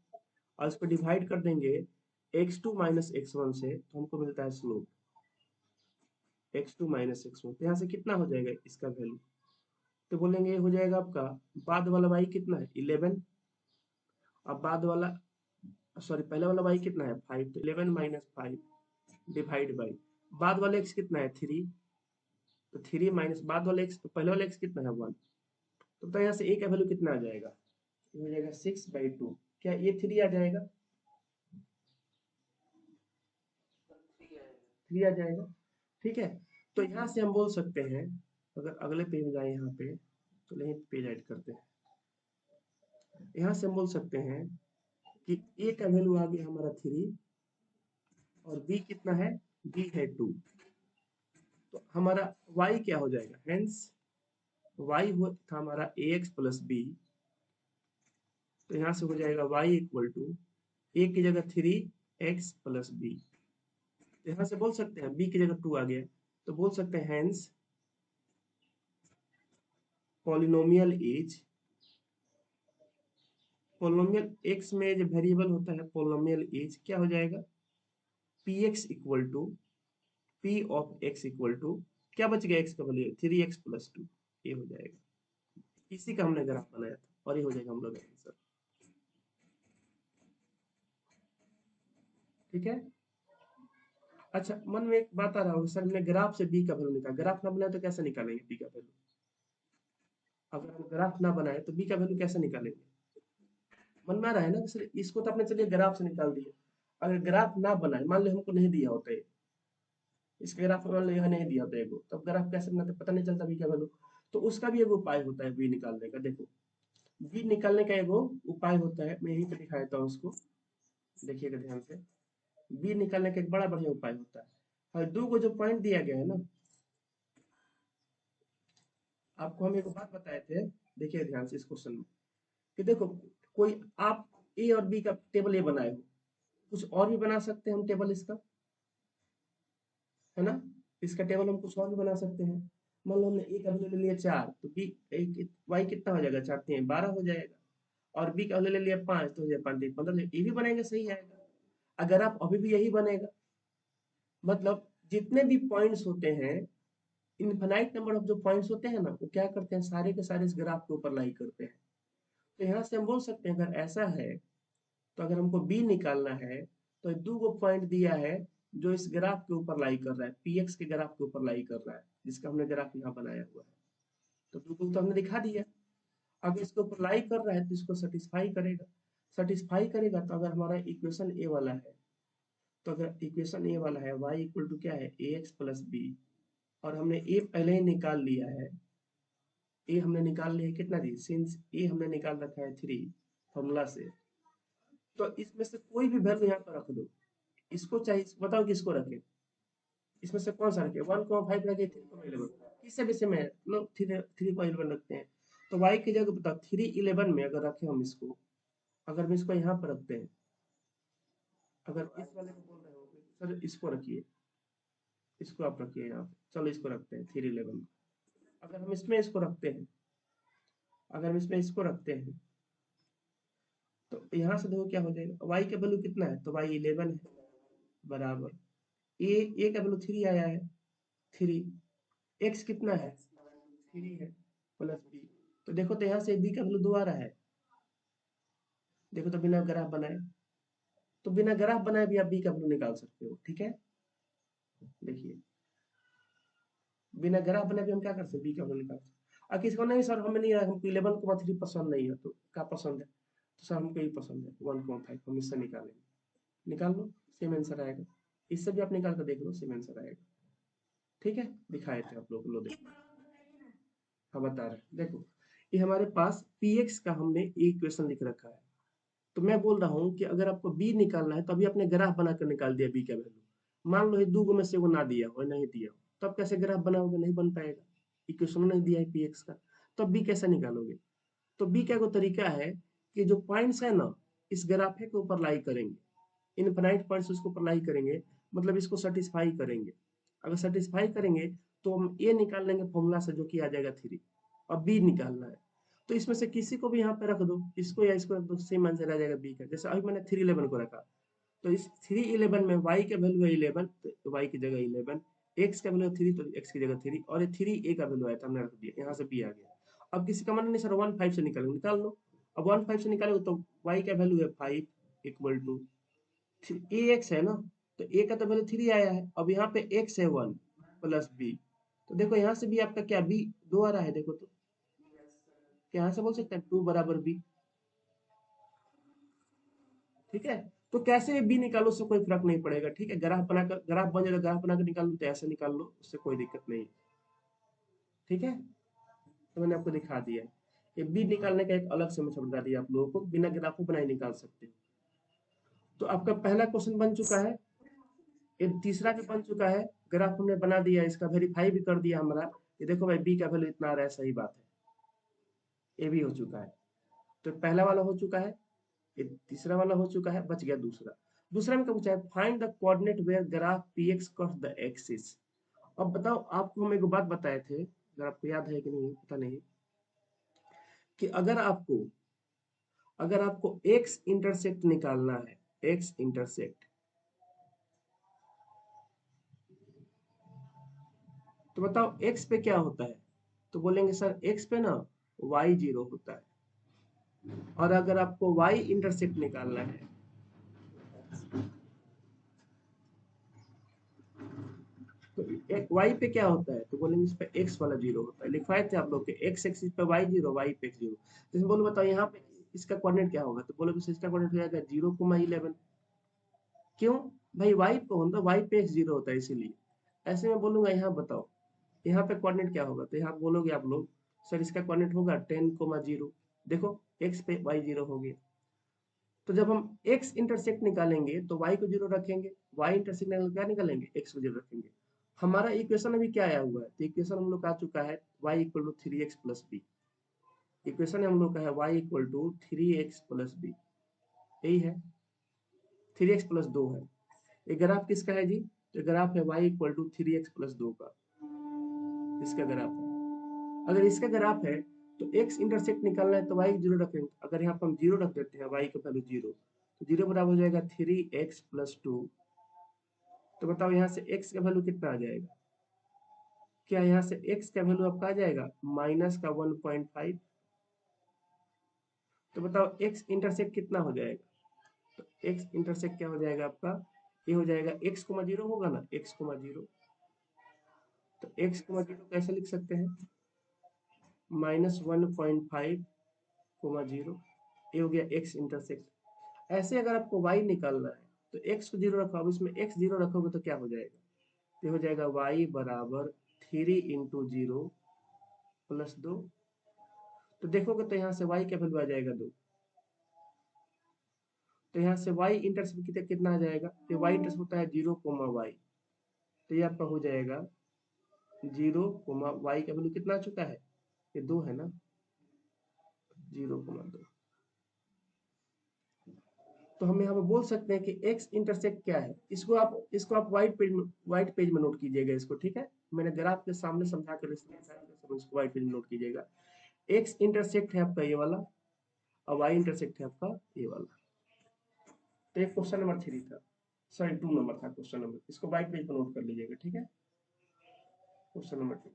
और इसको डिवाइड कर देंगे x2 माइनस x1 से, तो हमको मिलता है स्लोप x2 माइनस x1। तो यहाँ से कितना हो जाएगा इसका वैल्यू? तो बोलेंगे ये हो जाएगा आपका, बाद वाला वाई कितना है 11, अब बाद वाला, सॉरी पहले वाला वाई कितना है 5, तो 11 माइनस 5 डिवाइड बाई बाद वाला एक्स कितना है 3, तो 3 माइनस बाद वाला एक्स, तो पहले वाला एक्स कितना है 1। तो यहाँ से ए का वैल्यू कितना आ जाएगा? ये हो जाएगा 6/2। क्या ये 3 आ जाएगा? 3 आ जाएगा। ठीक है, तो यहाँ से हम बोल सकते हैं, अगर अगले पेज में जाए यहाँ पे, तो यहीं पेज ऐड करते हैं। यहाँ से हम बोल सकते हैं कि ए का वैल्यू आ गया हमारा 3, और बी कितना है? बी है 2। तो हमारा y क्या हो जाएगा? हेंस y हो था हमारा ए एक्स प्लस बी। तो यहाँ से हो जाएगा y इक्वल टू ए की जगह 3x प्लस बी। तो यहाँ से बोल सकते हैं b की जगह 2 आ गया, तो बोल सकते हैं हेंस पॉलिनोमियल इज, पोलोमियल x में जो वेरिएबल होता है पोलोमियल इज क्या हो जाएगा? px equal to p of x equal to, क्या बच गया x का वैल्यू 3x प्लस 2, ये हो जाएगा। इसी का हमने ग्राफ बनाया था, और ये हो जाएगा हम लोग का आंसर। ठीक है, अच्छा मन में एक बात आ रहा होगा, सर हमने ग्राफ से बी का वैल्यू निकाला, ग्राफ ना बनाए तो कैसे निकालेंगे बी का वैल्यू? अगर हम ग्राफ ना बनाए तो बी का वैल्यू कैसे निकालेंगे? मन में आ रहा है ना कि सर इसको तो आपने चलिए ग्राफ से निकाल दिया, अगर ग्राफ ना बनाए, मान लो हमको नहीं दिया होता है इसका ग्राफ, मान लो यहाँ नहीं दिया होता है एगो, तब ग्राफ कैसे बनाते पता नहीं चलता बी का वैल्यू। तो उसका भी एगो उपाय होता है बी निकालने का। देखो, बी निकालने का एगो उपाय होता है, मैं यहीं पे दिखा देता हूँ उसको, देखिएगा ध्यान से। बी निकालने का एक बड़ा बढ़िया उपाय होता है, और 2 को जो पॉइंट दिया गया है ना, आपको हम एक बात बताए थे, देखिए ध्यान से इस क्वेश्चन में, कि देखो कोई आप ए और बी का टेबल ए बनाए हो, कुछ और भी बना सकते हैं हम टेबल इसका, है ना? इसका टेबल हम कुछ और भी बना सकते हैं। मान लो हमने ए का वैल्यू ले लिया 4, तो बी वाई कितना हो जाएगा? 4 3 12 हो जाएगा, और बी का वैल्यू ले लिया 5, तो हो जाएगा 5 3 15, ये भी बनेगा, सही आएगा। अगर आप अभी भी यही बनेगा, मतलब जितने भी पॉइंट्स होते हैं, इनफाइनाइट नंबर ऑफ जो पॉइंट्स होते हैं ना, वो क्या करते हैं, सारे के सारे इस ग्राफ के ऊपर लाई करते हैं। तो यहाँ से हम बोल सकते हैं अगर ऐसा है तो अगर हमको बी निकालना है तो दो गो पॉइंट दिया है जो इस ग्राफ के ऊपर लाई कर रहा है, पीएक्स के ग्राफ के ऊपर लाई कर रहा है, जिसका हमने ग्राफ यहाँ बनाया हुआ है। तो दो को तो हमने दिखा दिया। अब इसके ऊपर लाई कर रहा है तो इसको सेटिस्फाई करेगा। सेटिस्फाई करेगा तो अगर हमारा इक्वेशन ए वाला है, तो अगर इक्वेशन ए वाला है y इक्वल टू क्या है ए एक्स प्लस बी, और हमने ए पहले ही निकाल लिया है। ए हमने निकाल लिया है कितना जी, सिंस ए हमने निकाल रखा है 3 फॉर्मूला से। तो इसमें से कोई भी वैल्यू यहाँ पर रख दो, इसको चाहिए बताओ किसको रखे, इसमें से कौन सा रखे, 1,5 रखे, 3,11, किससे भी में लोग 3,11 रखते हैं। तो y की जगह बताओ 3,11 में अगर रखे हम इसको, अगर हम इसको यहाँ पर रखते हैं, अगर इस वाले को बोल रहे हो सर इसको रखिए, इसको आप रखिए यहाँ पे, चलो इसको रखते हैं 3,11। अगर हम इसमें इसको रखते हैं, अगर हम इसमें इसको रखते हैं तो यहाँ से देखो क्या हो जाएगा, y का वैल्यू कितना है तो y 11 है, बराबर ए का वैल्यू 3 आया है, 3, x कितना है 3 है, प्लस बी। तो देखो तो यहाँ से बी का वैल्यू 2 आ रहा है, देखो तो बिना ग्राफ बनाए, तो बिना ग्राफ बनाए भी आप बी का वैल्यू निकाल सकते हो, ठीक है। देखिए बिना ग्राफ बनाए भी हम क्या कर सकते हैं, बी का वैल्यू निकाल सकते। किसी को नहीं सर हमें नहीं आया, हमको 11,3 पसंद नहीं है, तो क्या पसंद है, तो सर हमको यही पसंद है 1,5, हम इससे निकालेंगे, निकाल लो सेम आंसर आएगा। इससे भी आप निकाल कर देख लो सेम आंसर आएगा, ठीक है। दिखाए थे आप लोग लो, देखो हाँ बता रहे हैं। देखो ये हमारे पास px का हमने इक्वेशन लिख रखा है, तो मैं बोल रहा हूँ कि अगर आपको b निकालना है तो अभी आपने ग्राफ बनाकर निकाल दिया b का वैल्यू। मान लो ये दो गो में से वो ना दिया हो, नहीं दिया हो, तो आप कैसे ग्राफ बनाओगे, नहीं बन पाएगा, इक्वेशन नहीं दिया है px का, तो b कैसे निकालोगे। तो b का एक तरीका है कि जो पॉइंट्स है ना इस ग्राफे के ऊपर लाई करेंगे, इनफाइनाइट पॉइंट्स उसको ऊपर लाई करेंगे, मतलब इसको सेटिस्फाई करेंगे। अगर सेटिस्फाई करेंगे तो हम ए निकाल लेंगे फॉर्मूला से जो कि आ जाएगा 3, और बी निकालना है तो इसमें से किसी को भी यहाँ पे रख दो, इसको या इसको रख दो, सेम आंसर आ जाएगा बी का। जैसे अभी मैंने 3,11 को रखा, तो इस 3,11 में y का वैल्यू है 11, तो y की जगह 11, x का वैल्यू 3 तो x की जगह 3, और ये 3 a का वैल्यू आया था हमने रख दिया, यहाँ से b आ गया। अब किसी का मन नहीं सर 1,5 से निकालो, निकाल लो। अब 1,5 से निकालोगे तो y का वैल्यू है 5 इक्वल टू ए एक्स है ना, तो ए का तो वैल्यू 3 आया है, अब यहाँ पे x है 1 प्लस बी, तो देखो यहाँ से भी आपका क्या बी 2 आ रहा है, देखो तो यहाँ से बोल सकते हैं 2 बराबर बी, ठीक है। तो कैसे भी बी निकालो उससे कोई फर्क नहीं पड़ेगा, ठीक है। ग्राफ बनाकर, ग्राफ बन जाएगा, ग्राफ बनाकर निकाल लो तो ऐसे निकाल लो, उससे कोई दिक्कत नहीं, ठीक है। तो मैंने आपको दिखा दिया है, ये बी निकालने का एक अलग से मैं समझा दिया आप लोगों को, बिना ग्राफ को बनाए निकाल सकते हो। तो आपका पहला क्वेश्चन बन चुका है, ये तीसरा भी बन चुका है, ग्राफ हमने बना दिया, इसका वेरीफाई भी कर दिया हमारा, ये देखो भाई बी का वैल्यू इतना आ रहा है, सही बात है, ये भी हो चुका है। तो पहला वाला हो चुका है, ये तीसरा वाला हो चुका है, बच गया दूसरा। दूसरा में क्या पूछा है, find the coordinate where graph px cross the axis. अब बताओ, आपको हम एक बात बताए थे, अगर आपको याद है कि नहीं पता नहीं, कि अगर आपको x इंटरसेक्ट निकालना है, x इंटरसेक्ट, तो बताओ x पे क्या होता है, तो बोलेंगे सर x पे ना y 0 होता है, और अगर आपको y इंटरसेक्ट निकालना है तो y पे क्या होता है, तो बोलेंगे इस पे x वाला 0 होता है। लिखवाए थे आप लोग के x एक्सिस पे y 0, y पे x 0, जैसे बोलो बताओ यहाँ पे इसका कोऑर्डिनेट क्या होगा, तो बोलोगे इसका कोऑर्डिनेट हो जाएगा 0,11। क्यों भाई, y पे होता है, y पे x 0 होता है इसीलिए। ऐसे में बोलूंगा यहाँ बताओ यहाँ पे कोऑर्डिनेट क्या होगा, तो यहाँ बोलोगे आप लोग सर इसका कोऑर्डिनेट होगा 10,0। देखो x पे y 0 हो गया, तो जब हम x इंटरसेक्ट निकालेंगे तो y को 0 रखेंगे, y इंटरसेक्ट निकाल क्या निकालेंगे, x को 0 रखेंगे। हमारा इक्वेशन अभी क्या आया हुआ है, तो इक्वेशन हम लोग का आ चुका है y equal to 3x plus b. Equation हम लोग का है y equal to 3x plus b, यही है, 3x प्लस 2 है। ये ग्राफ किसका है जी, तो ग्राफ है y equal to 3x plus 2 का, इसका ग्राफ है। अगर इसका ग्राफ है तो x इंटरसेक्ट निकालना है तो y 0 रखेंगे, अगर यहाँ पर हम 0 रख देते हैं, y का वैल्यू 0, तो 0 बराबर हो जाएगा 3x प्लस 2। तो बताओ यहाँ से x का वैल्यू कितना आ जाएगा, क्या यहाँ से x का वैल्यू आपका आ जाएगा माइनस का 1.5। तो बताओ x इंटरसेक्ट कितना हो जाएगा, तो एक्स इंटरसेक्ट क्या हो जाएगा आपका, ये हो जाएगा एक्स कोमा जीरो होगा ना, एक्स कोमा जीरो। तो एक्स कोमा जीरो कैसे लिख सकते हैं, -1.5 कोमा जीरो, ये हो गया एक्स इंटरसेक्ट। ऐसे अगर आपको वाई निकालना है तो एक्स को जीरो रखो, अब इसमें एक्स जीरो रखोगे तो क्या हो जाएगा, ये हो जाएगा वाई बराबर 3 × 0 + 2। तो देखोगे तो यहाँ से वाई का वैल्यू आ जाएगा 2। तो यहाँ से वाई इंटरसेप्ट कितना आ जाएगा, तो वाई इंटरसेप्ट होता है 0, वाई। तो ये आपका हो जाएगा 0, वाई का वैल्यू कितना आ चुका है, ये 2 है ना, 0,2। तो हम यहाँ पे बोल सकते हैं कि एक्स इंटरसेक्ट क्या है, इसको आप व्हाइट पेज में नोट कीजिएगा इसको, ठीक है। मैंने ग्राफ के सामने समझा कर इसको व्हाइट पेज में नोट कीजिएगा। एक्स इंटरसेक्ट है आपका ये वाला, और वाई इंटरसेक्ट है आपका ये वाला। तो ये क्वेश्चन नंबर 3 था, सॉरी 2 नंबर था क्वेश्चन नंबर, इसको व्हाइट पेज पर नोट कर लीजिएगा, ठीक है। क्वेश्चन नंबर 2,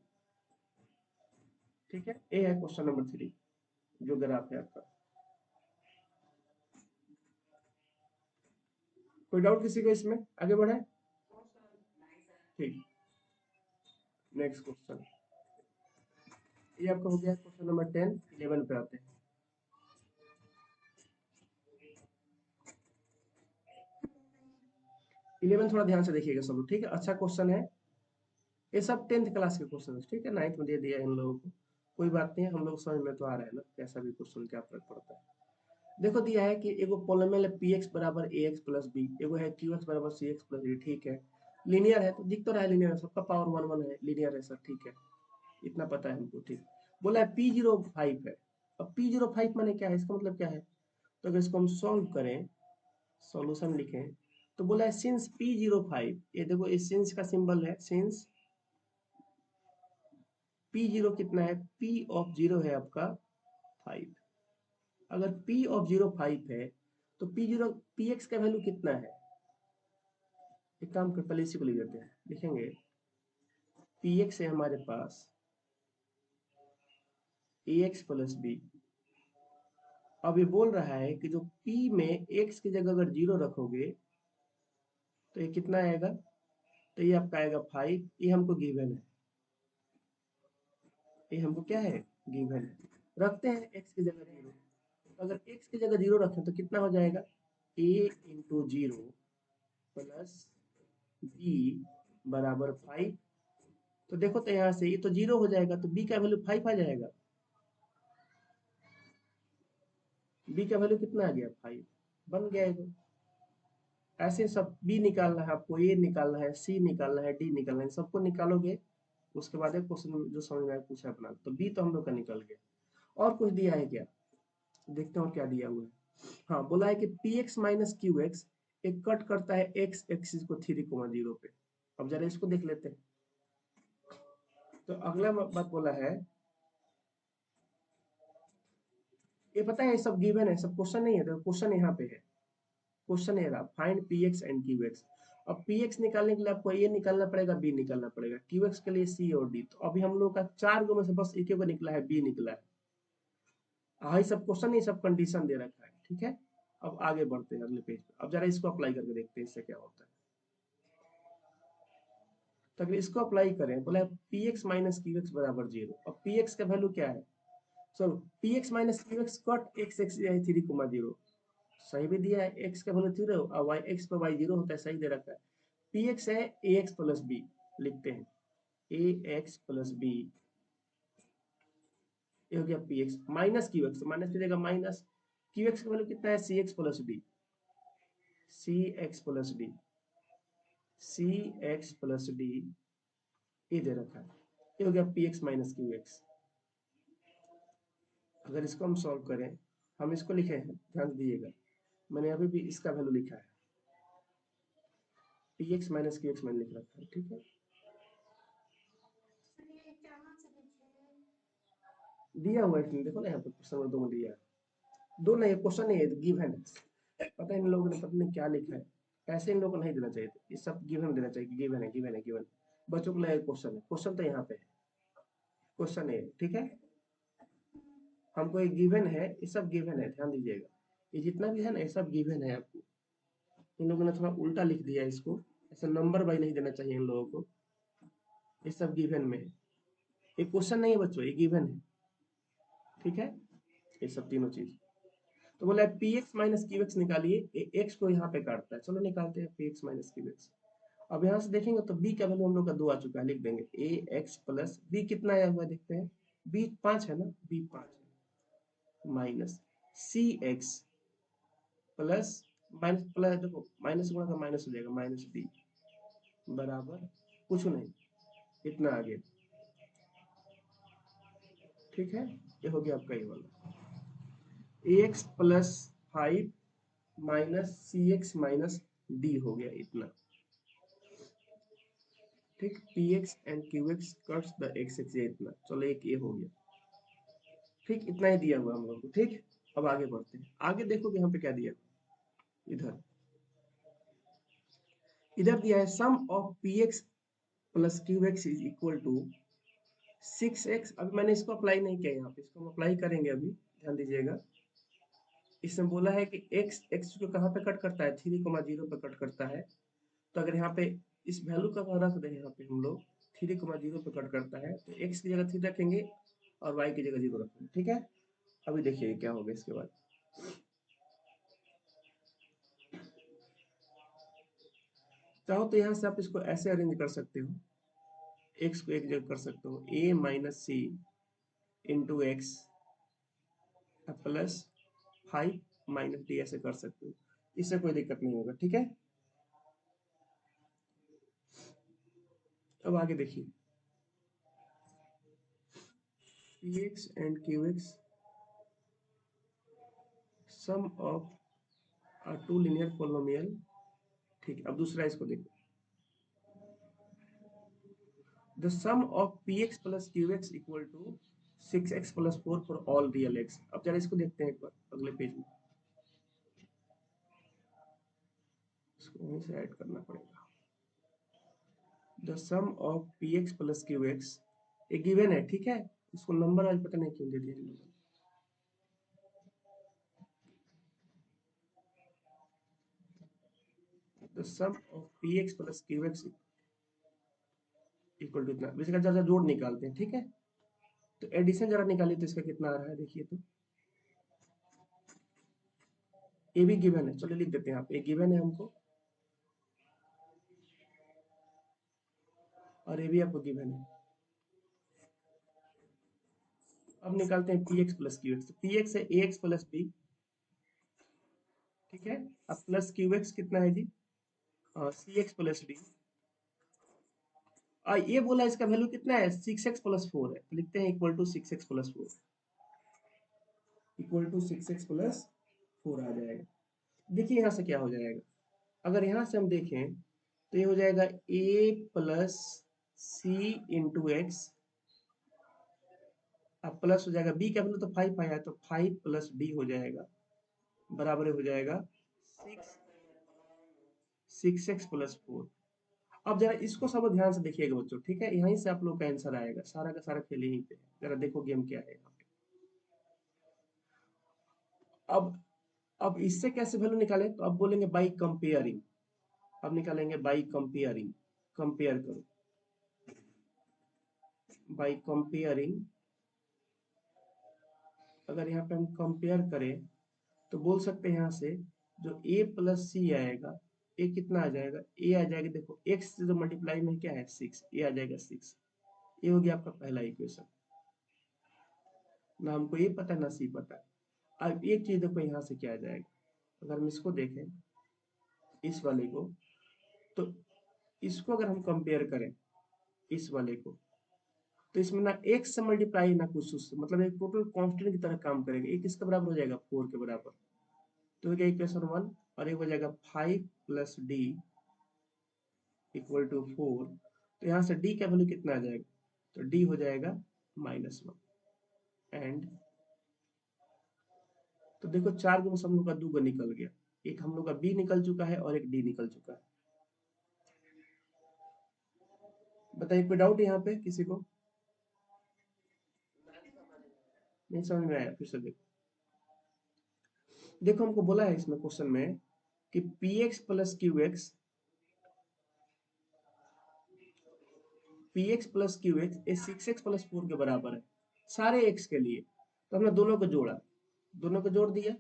ठीक है, ये है क्वेश्चन नंबर 3 जो ग्राफ है आपका। कोई डाउट किसी को इसमें, आगे बढ़े, ठीक। नेक्स्ट क्वेश्चन, ये आपका हो गया क्वेश्चन नंबर 10। 11 पे आते हैं। 11 थोड़ा ध्यान से देखिएगा सब लोग, ठीक है, अच्छा क्वेश्चन है। ये सब 10th क्लास के क्वेश्चन है, ठीक है, 9th में दे दिया इन लोगों को, कोई बात नहीं है, हम लोग समझ में तो आ रहा है ना, कैसा भी क्वेश्चन क्या फर्क पड़ता है। देखो दिया है कि एगो पॉलिनोमियल है पी एक्स बराबर ए एक्स प्लस बी, एगो है क्यू एक्स बराबर सी एक्स प्लस डी, ठीक है। लीनियर है तो दिख तो रहा है, लीनियर है, सबका पावर 1 1 है, लीनियर है सर, ठीक है, इतना पता है हमको, ठीक। बोला है P05 है। अब P05 माने क्या है, इसका मतलब क्या है, तो अगर इसको हम सॉल्व करें, सॉल्यूशन लिखें, तो बोला है सिंस P05, ये देखो इस सिंस का सिंबल है, सिंस P0 कितना है, P ऑफ 0 है आपका 5। अगर P ऑफ 0 5 है तो P0 Px का वैल्यू कितना है, एक काम कर पहले इसी को लिख देते हैं, लिखेंगे Px है हमारे पास ax प्लस बी। अब ये बोल रहा है कि जो P में x की जगह अगर 0 रखोगे तो ये कितना आएगा, तो ये आपका आएगा 5, ये हमको गिवन है, ये हमको क्या है, गिवन है। रखते हैं x की जगह 0, अगर x की जगह 0 रखें तो कितना हो जाएगा, a × 0 प्लस b बराबर 5। तो देखो तो यहाँ से ये तो 0 हो जाएगा, तो b का वैल्यू 5 आ जाएगा, b का वैल्यू कितना आ गया, 5 बन गया है। ऐसे सब b निकालना है आपको, a निकालना है, c निकालना है, d निकालना है, सबको निकालोगे उसके बाद एक क्वेश्चन जो समझ में आया पूछा अपना, तो b तो हम लोग का निकल गया। और कुछ दिया है क्या, देखते हो क्या दिया हुआ है। हाँ, बोला है कि px माइनस क्यू एक्स एक कट करता है x एक्सिस को 3,0 पे। अब जरा इसको देख लेते हैं। तो अगला बात बोला है, ये पता है ये सब गिवन है, सब क्वेश्चन नहीं है, तो क्वेश्चन यहाँ पे है, क्वेश्चन है फाइंड px एंड qx। अब px निकालने के लिए आपको ये निकालना पड़ेगा, b निकालना पड़ेगा, qx के लिए c और d। तो अभी हम लोग का 4 गो में से बस एक ही को निकला है, b निकला है। हाँ, सब क्वेश्चन नहीं, सब कंडीशन दे रखा है, ठीक है। अब आगे बढ़ते हैं अगले पेज पे, अब जरा इसको अप्लाई करके देखते हैं इससे क्या होता है। तो अगर इसको अप्लाई करें, बोला px माइनस qx बराबर 0। अब px का वैल्यू क्या है, सो px minus qx cut x x है 3,0, सही भी दिया है, x का वैल्यू 0 और y x पर y 0 होता है, सही दे रखा है। px है ax प्लस b, लिखते हैं ax प्लस b, ये हो गया px माइनस qx, माइनस की जगह माइनस, qx का वैल्यू कितना है, cx plus d, cx plus d, cx plus d, ये दे रखा है, ये हो गया px माइनस qx। अगर इसको हम सॉल्व करें, हम इसको लिखे हैं, ध्यान दीजिएगा, मैंने अभी भी इसका वैल्यू लिखा है, px माइनस qx मैंने लिख रखा है, ठीक है। दिया हुआ है, देखो ना यहाँ पे क्वेश्चन नंबर 2 में दिया है, 2 नहीं क्वेश्चन नहीं है, गिवन है। पता है इन लोगों ने पता नहीं क्या लिखा है, ऐसे इन लोगों को नहीं देना चाहिए, ये सब गिवन देना चाहिए, गिवन है, गिवन है, गिवन। बच्चों को लगा क्वेश्चन है, क्वेश्चन तो यहाँ पे है, क्वेश्चन है, ठीक है। हमको ये गिवन है, ये सब गिवन है, ध्यान दीजिएगा, ये जितना भी है ना ये सब गिवन है आपको। इन लोगों ने थोड़ा उल्टा लिख दिया इसको, ऐसा नंबर वाइज नहीं देना चाहिए इन लोगों को। ये सब गिवन में है, ये क्वेश्चन नहीं है बच्चों, ये गिवन है, ठीक है, ये सब तीनों चीज। तो बोला है P x minus Q x निकालिए, एक्स को यहाँ पे काटता है, चलो निकालते हैं P x minus Q x. अब यहाँ से देखेंगे तो b का वैल्यू हम लोग का 2 आ चुका है, लिख देंगे ए एक्स प्लस b कितना आया हुआ है देखते हैं, b 5 है ना, b 5 है, माइनस सी एक्स प्लस, माइनस प्लस देखो माइनस गुणा का माइनस हो जाएगा, माइनस डी बराबर कुछ नहीं, इतना आ गया, ठीक है, ये हो गया आपका ये वाला ए एक्स प्लस 5 माइनस सी एक्स माइनस डी हो गया इतना, ठीक, P x and q x cuts the x x, ये इतना, चलो एक ये हो गया, ठीक, इतना ही दिया हुआ हम लोग को, ठीक। अब आगे बढ़ते हैं, आगे देखो यहाँ पे क्या दिया, इधर इधर दिया है sum of P x plus Q X is equal to 6x। अभी मैंने इसको अप्लाई नहीं किया यहाँ पे, इसको हम अप्लाई करेंगे अभी, ध्यान दीजिएगा। इसमें बोला है कि x x को कहाँ पे कट करता है, 3,0 पे कट करता है, तो अगर यहाँ पे इस वैल्यू का रख दें, यहाँ पे हम लोग 3,0 पे कट करता है, तो x की जगह 3 रखेंगे और y की जगह 0 रखेंगे, ठीक है। अभी देखिए क्या होगा इसके बाद, चाहो तो यहाँ से आप इसको ऐसे अरेंज कर सकते हो, x को एक जगह कर सकते हो a minus c into x plus 5 minus d, ऐसे कर सकते हो, इससे कोई दिक्कत नहीं होगा, ठीक है। अब आगे देखिए p x and q x sum of a two linear polynomial, ठीक है। अब दूसरा इसको देखो, the sum of P x plus Q x equal to 6x plus 4 for all real x. अब जरा इसको देखते हैं एक बार अगले पेज में, इसको वहीं से ऐड करना पड़ेगा। The sum of P x plus Q x, ये गिवन है, ठीक है, इसको नंबर आज पता नहीं क्यों दे दिया इन लोगों ने। The sum of P x plus Q x equal to इतना, इसका जरा जोड़ निकालते हैं, ठीक है। तो एडिशन जरा निकालिए तो इसका कितना आ रहा है देखिए, तो ए भी गिवन है, चलो लिख देते हैं, आप ए गिवन है हमको और ए भी आपको गिवन है। अब निकालते हैं P x plus Q x, तो पी एक्स है ए एक्स प्लस बी, ठीक है। अब प्लस क्यू एक्स कितना है जी, सी एक्स प्लस डी, ये बोला इसका वैल्यू कितना है, 6x+4 है, तो लिखते हैं equal to 6x+4, equal to 6x+4 आ जाएगा। देखिए यहाँ से क्या हो जाएगा, अगर यहाँ से हम देखें तो ये हो जाएगा a plus c into x, अब प्लस हो जाएगा b का वैल्यू तो 5 आया, तो 5 प्लस डी हो जाएगा, बराबर हो जाएगा 6x+4। अब जरा इसको सब ध्यान से देखिएगा बच्चों, ठीक है, यहीं से आप लोग का आंसर आएगा, सारा का सारा खेल यहीं पे है। जरा देखो गेम क्या है यहाँ पे। अब इससे कैसे वैल्यू निकालें, तो अब बोलेंगे बाई कंपेयरिंग, अब निकालेंगे बाई कंपेयरिंग, कंपेयर करो, बाई कंपेयरिंग। अगर यहाँ पे हम कंपेयर करें तो बोल सकते हैं यहाँ से जो a प्लस सी आएगा, a कितना आ जाएगा, a आ जाएगा, देखो x से जो मल्टीप्लाई में क्या है 6, a आ जाएगा 6, ये हो गया आपका पहला इक्वेशन, ना हमको ये पता ना सी पता। अब एक चीज देखो यहाँ से क्या आ जाएगा, अगर हम इसको देखें इस वाले को, तो इसको अगर हम कंपेयर करें इस वाले को, तो इसमें ना x से मल्टीप्लाई ना कुछ उससे, मतलब एक टोटल कांस्टेंट की तरह काम करेगा, एक किसके बराबर हो जाएगा 4 के बराबर, तो हो गया इक्वेशन 1, और एक हो जाएगा 5 प्लस डी इक्वल टू 4, तो यहाँ से डी का वैल्यू कितना आ जाएगा, तो डी हो जाएगा -1, एंड तो देखो 4 में से हम लोग का 2 निकल गया, एक हम लोग का बी निकल चुका है और एक डी निकल चुका है। बताइए कोई डाउट यहाँ पे किसी को, नहीं समझ में आया, फिर से देखो, देखो हमको बोला है इसमें क्वेश्चन में कि P x plus Q x, P x plus Q x ये 6x प्लस 4 के बराबर है सारे x के लिए। तो हमने दोनों को जोड़ा, दोनों को जोड़ दिया,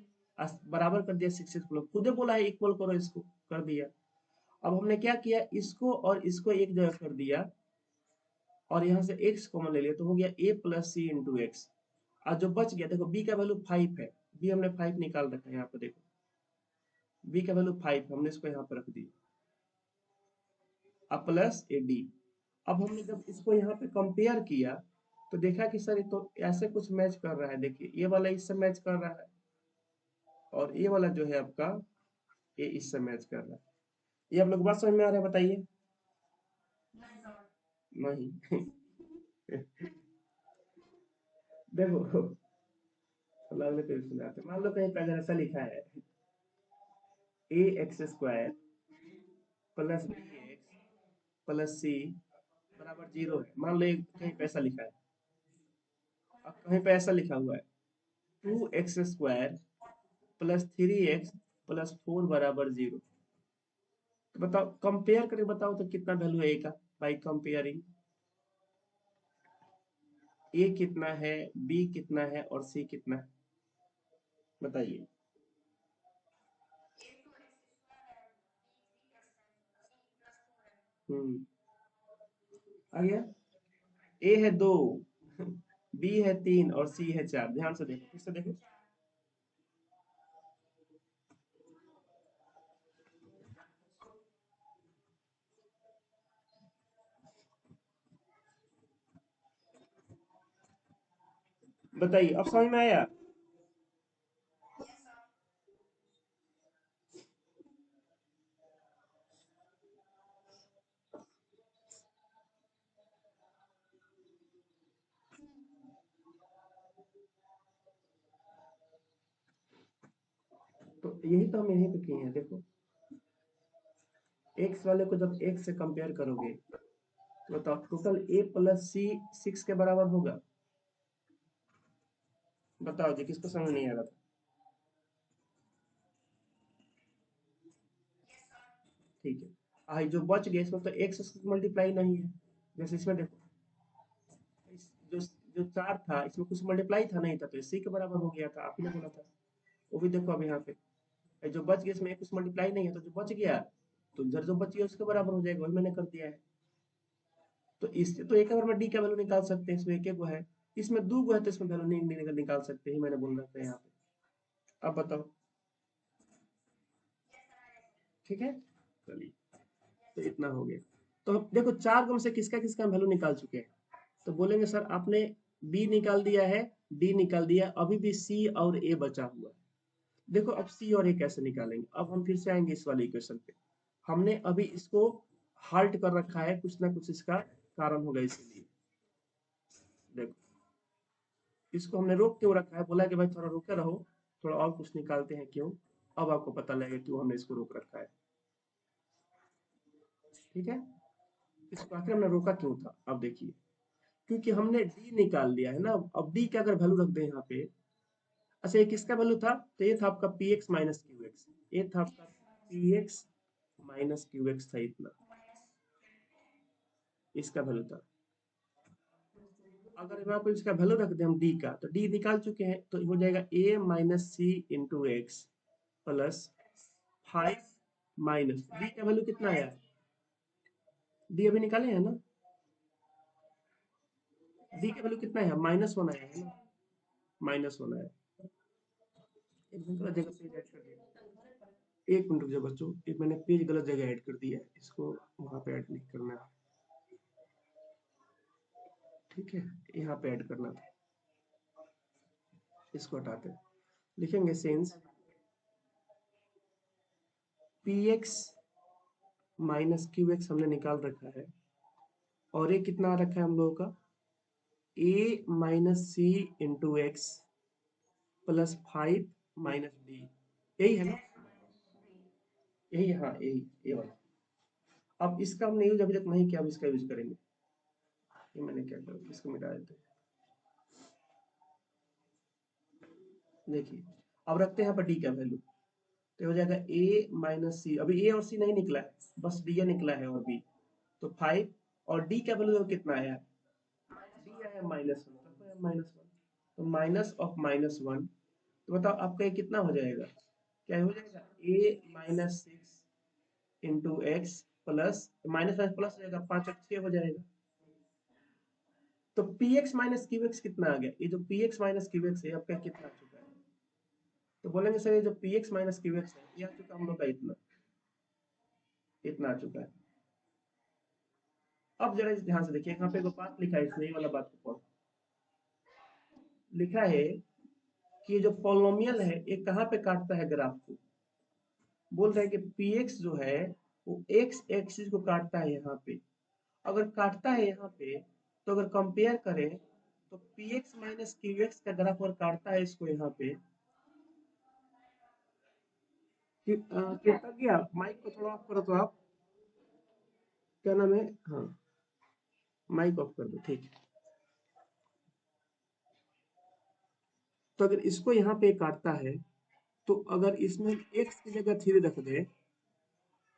बराबर कर दिया 6x प्लस, खुदे बोला है इक्वल करो, इसको कर दिया। अब हमने क्या किया, इसको और इसको एक जगह कर दिया और यहाँ से x कॉमन ले लिया, तो हो गया a plus c into x. और जो बच गया, देखो b का वैल्यू 5 है, b हमने 5 निकाल रखा है यहाँ पे, देखो b का वैल्यू 5, हमने इसको यहाँ पर रख दिया, अब प्लस ए डी। अब हमने जब इसको यहाँ पे कंपेयर किया तो देखा कि सर ये तो ऐसे कुछ मैच कर रहा है, देखिए ये वाला इससे मैच कर रहा है और ये वाला जो है आपका ये इससे मैच कर रहा है। ये आप लोग बात समझ में आ रहा है, बताइए। नहीं देखो अगले पेज में आते हैं। मान लो कहीं पे ऐसा लिखा है A X square plus B X plus C बराबर 0 है, मान लो कहीं पे ऐसा लिखा है। अब कहीं पे ऐसा लिखा हुआ है 2x² प्लस 3x प्लस 4 बराबर 0। तो बताओ, कंपेयर करके बताओ तो कितना वैल्यू है ए का, बाई कंपेयरिंग। ए कितना है, बी कितना है और सी कितना है, बताइए। हम्म, आ गया। ए है 2, बी है 3 और सी है 4। ध्यान से देखो, फिर से देखो। बताइए, अब समझ में आया। तो यही तो हम यहीं पे किए हैं, देखो एक्स वाले को जब एक्स से कंपेयर करोगे तो बताओ टोटल ए प्लस सी 6 के बराबर होगा। बताओ जी, किसको समझ नहीं आ रहा था। ठीक है, आई जो बच गए इसमें तो एक्स से मल्टीप्लाई नहीं है। जैसे इसमें देखो, जो जो 4 था इसमें कुछ मल्टीप्लाई था नहीं था, तो सी के बराबर हो गया था, आप ही ने बोला था। वो भी देखो अब यहाँ पे जो बच गया इसमें कुछ मल्टीप्लाई नहीं है, तो जो बच गया तो इधर जो बच गया उसके बराबर हो जाएगा, वही मैंने कर दिया है। तो इससे तो एक बार में डी का वैल्यू निकाल सकते हैं, इसमें एक एक है, इसमें दो है तो इसमें वैल्यू नहीं निकाल सकते ही, मैंने बोल रहा था यहाँ पे। अब बताओ, ठीक है, चलिए, तो इतना हो गया। तो अब देखो 4 गुण से किसका किसका वैल्यू निकाल चुके हैं। तो बोलेंगे सर आपने बी निकाल दिया है, डी निकाल दिया, अभी भी सी और ए बचा हुआ है। देखो अब सी और ए कैसे निकालेंगे, अब हम फिर से आएंगे इस वाले इक्वेशन पे। हमने अभी इसको हाल्ट कर रखा है, कुछ ना कुछ इसका कारण होगा, इसीलिए देखो इसको हमने रोक क्यों रखा है, बोला कि भाई थोड़ा रुके रहो, थोड़ा और कुछ निकालते हैं क्यों। अब आपको पता लगेगा क्यों हमने इसको रोक रखा है, ठीक है। इसको आखिर हमने रोका क्यों था, अब देखिए, क्योंकि हमने डी निकाल लिया है ना। अब डी का अगर वैल्यू रख दें यहाँ पे, अच्छा ये किसका वैल्यू था, तो ये था आपका P x minus Q x, ये था आपका P x minus Q x था इतना, इसका वैल्यू था। अगर यहाँ पे इसका वैल्यू रख दें हम डी का, तो डी निकाल चुके हैं, तो हो जाएगा a minus c into x plus 5 minus d का वैल्यू कितना है, डी अभी निकाले हैं ना, डी का वैल्यू कितना है, -1 आया है ना, -1 आया। एक मिनट गलत जगह पेज ऐड कर दिया, एक मिनट रुक जाओ बच्चों, एक मैंने पेज गलत जगह ऐड कर दिया है, इसको वहां पे ऐड नहीं करना है, ठीक है, यहाँ पे ऐड करना था, इसको हटाते हैं। लिखेंगे sense P x minus Q x हमने निकाल रखा है, और ये कितना आ रखा है हम लोगों का, a minus c into x plus 5 minus d, यही है ना, यही, हाँ यही, ये वाला। अब इसका हमने यूज अभी तक नहीं किया, अब इसका यूज करेंगे। ये मैंने क्या किया, इसको मिटा देते हैं। देखिए अब रखते हैं यहाँ पर डी का वैल्यू, तो हो जाएगा a माइनस सी। अभी a और c नहीं निकला है, बस d निकला है और b। तो 5 और d का वैल्यू कितना आया, d आया -1, -1। तो माइनस ऑफ -1, तो बताओ आपका ये कितना हो जाएगा, क्या हो जाएगा a minus 6 into x plus minus plus हो जाएगा, 5 और 6 हो जाएगा। तो px माइनस क्यू एक्स कितना आ गया, ये जो px माइनस क्यू एक्स है आपका कितना आ चुका है, तो बोलेंगे सर ये जो px माइनस क्यू एक्स है ये आ चुका हम लोग का इतना, इतना आ चुका है। अब जरा ध्यान से देखिए, यहाँ पे एक बात लिखा है, इसमें ये वाला बात को पढ़ो। लिखा है कि ये जो पॉलिनोमियल है ये कहाँ पे काटता है ग्राफ को, बोल रहे हैं कि px जो है वो x एक्सिस को काटता है यहाँ पे। अगर काटता है यहाँ पे तो अगर कंपेयर करें तो px माइनस क्यू एक्स का ग्राफ अगर काटता है इसको यहाँ पे, कृतज्ञ माइक को थोड़ा ऑफ करो तो आप, क्या नाम है, हाँ माइक ऑफ कर दो, ठीक है। तो अगर इसको यहाँ पे काटता है तो अगर इसमें x की जगह 3 रख दे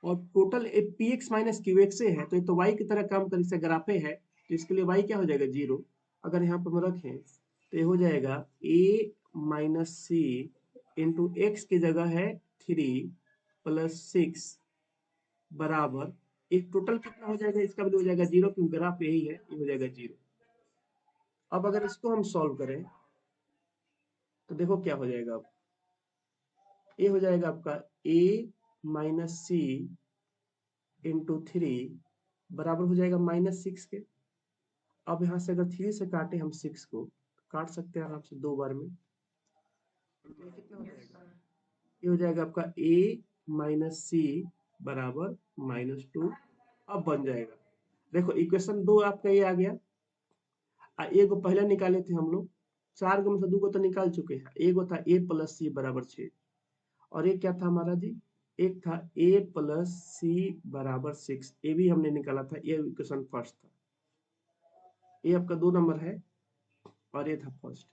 और total P x minus Q x है तो ये तो y की तरह काम कर इसे ग्राफे है, तो इसके लिए y क्या हो जाएगा 0। अगर यहाँ पर हम रखें तो ये हो जाएगा a minus c into x की जगह है 3 प्लस 6 बराबर, एक टोटल कितना हो जाएगा, इसका भी हो जाएगा 0 क्योंकि ग्राफ यही है, ये हो जाएगा 0। अब अगर इसको हम सॉल्व करें तो देखो क्या हो जाएगा, अब ये हो जाएगा आपका a माइनस सी इंटू 3 बराबर हो जाएगा -6 के। अब यहाँ से अगर 3 से काटे हम 6 को, काट सकते हैं आराम से 2 बार में, तो ये कितना हो जाएगा, ये हो जाएगा आपका a माइनस सी बराबर -2। अब बन जाएगा, देखो इक्वेशन 2 आपका ये आ गया। ए को पहले निकाले थे हम लोग, 4 को में से 2 को तो निकाल चुके हैं। एक था a प्लस सी बराबर 6 और एक क्या था हमारा जी, एक था a प्लस सी बराबर 6, ये भी हमने निकाला था, ये इक्वेशन फर्स्ट था। ये आपका 2 नंबर है और ये था फर्स्ट।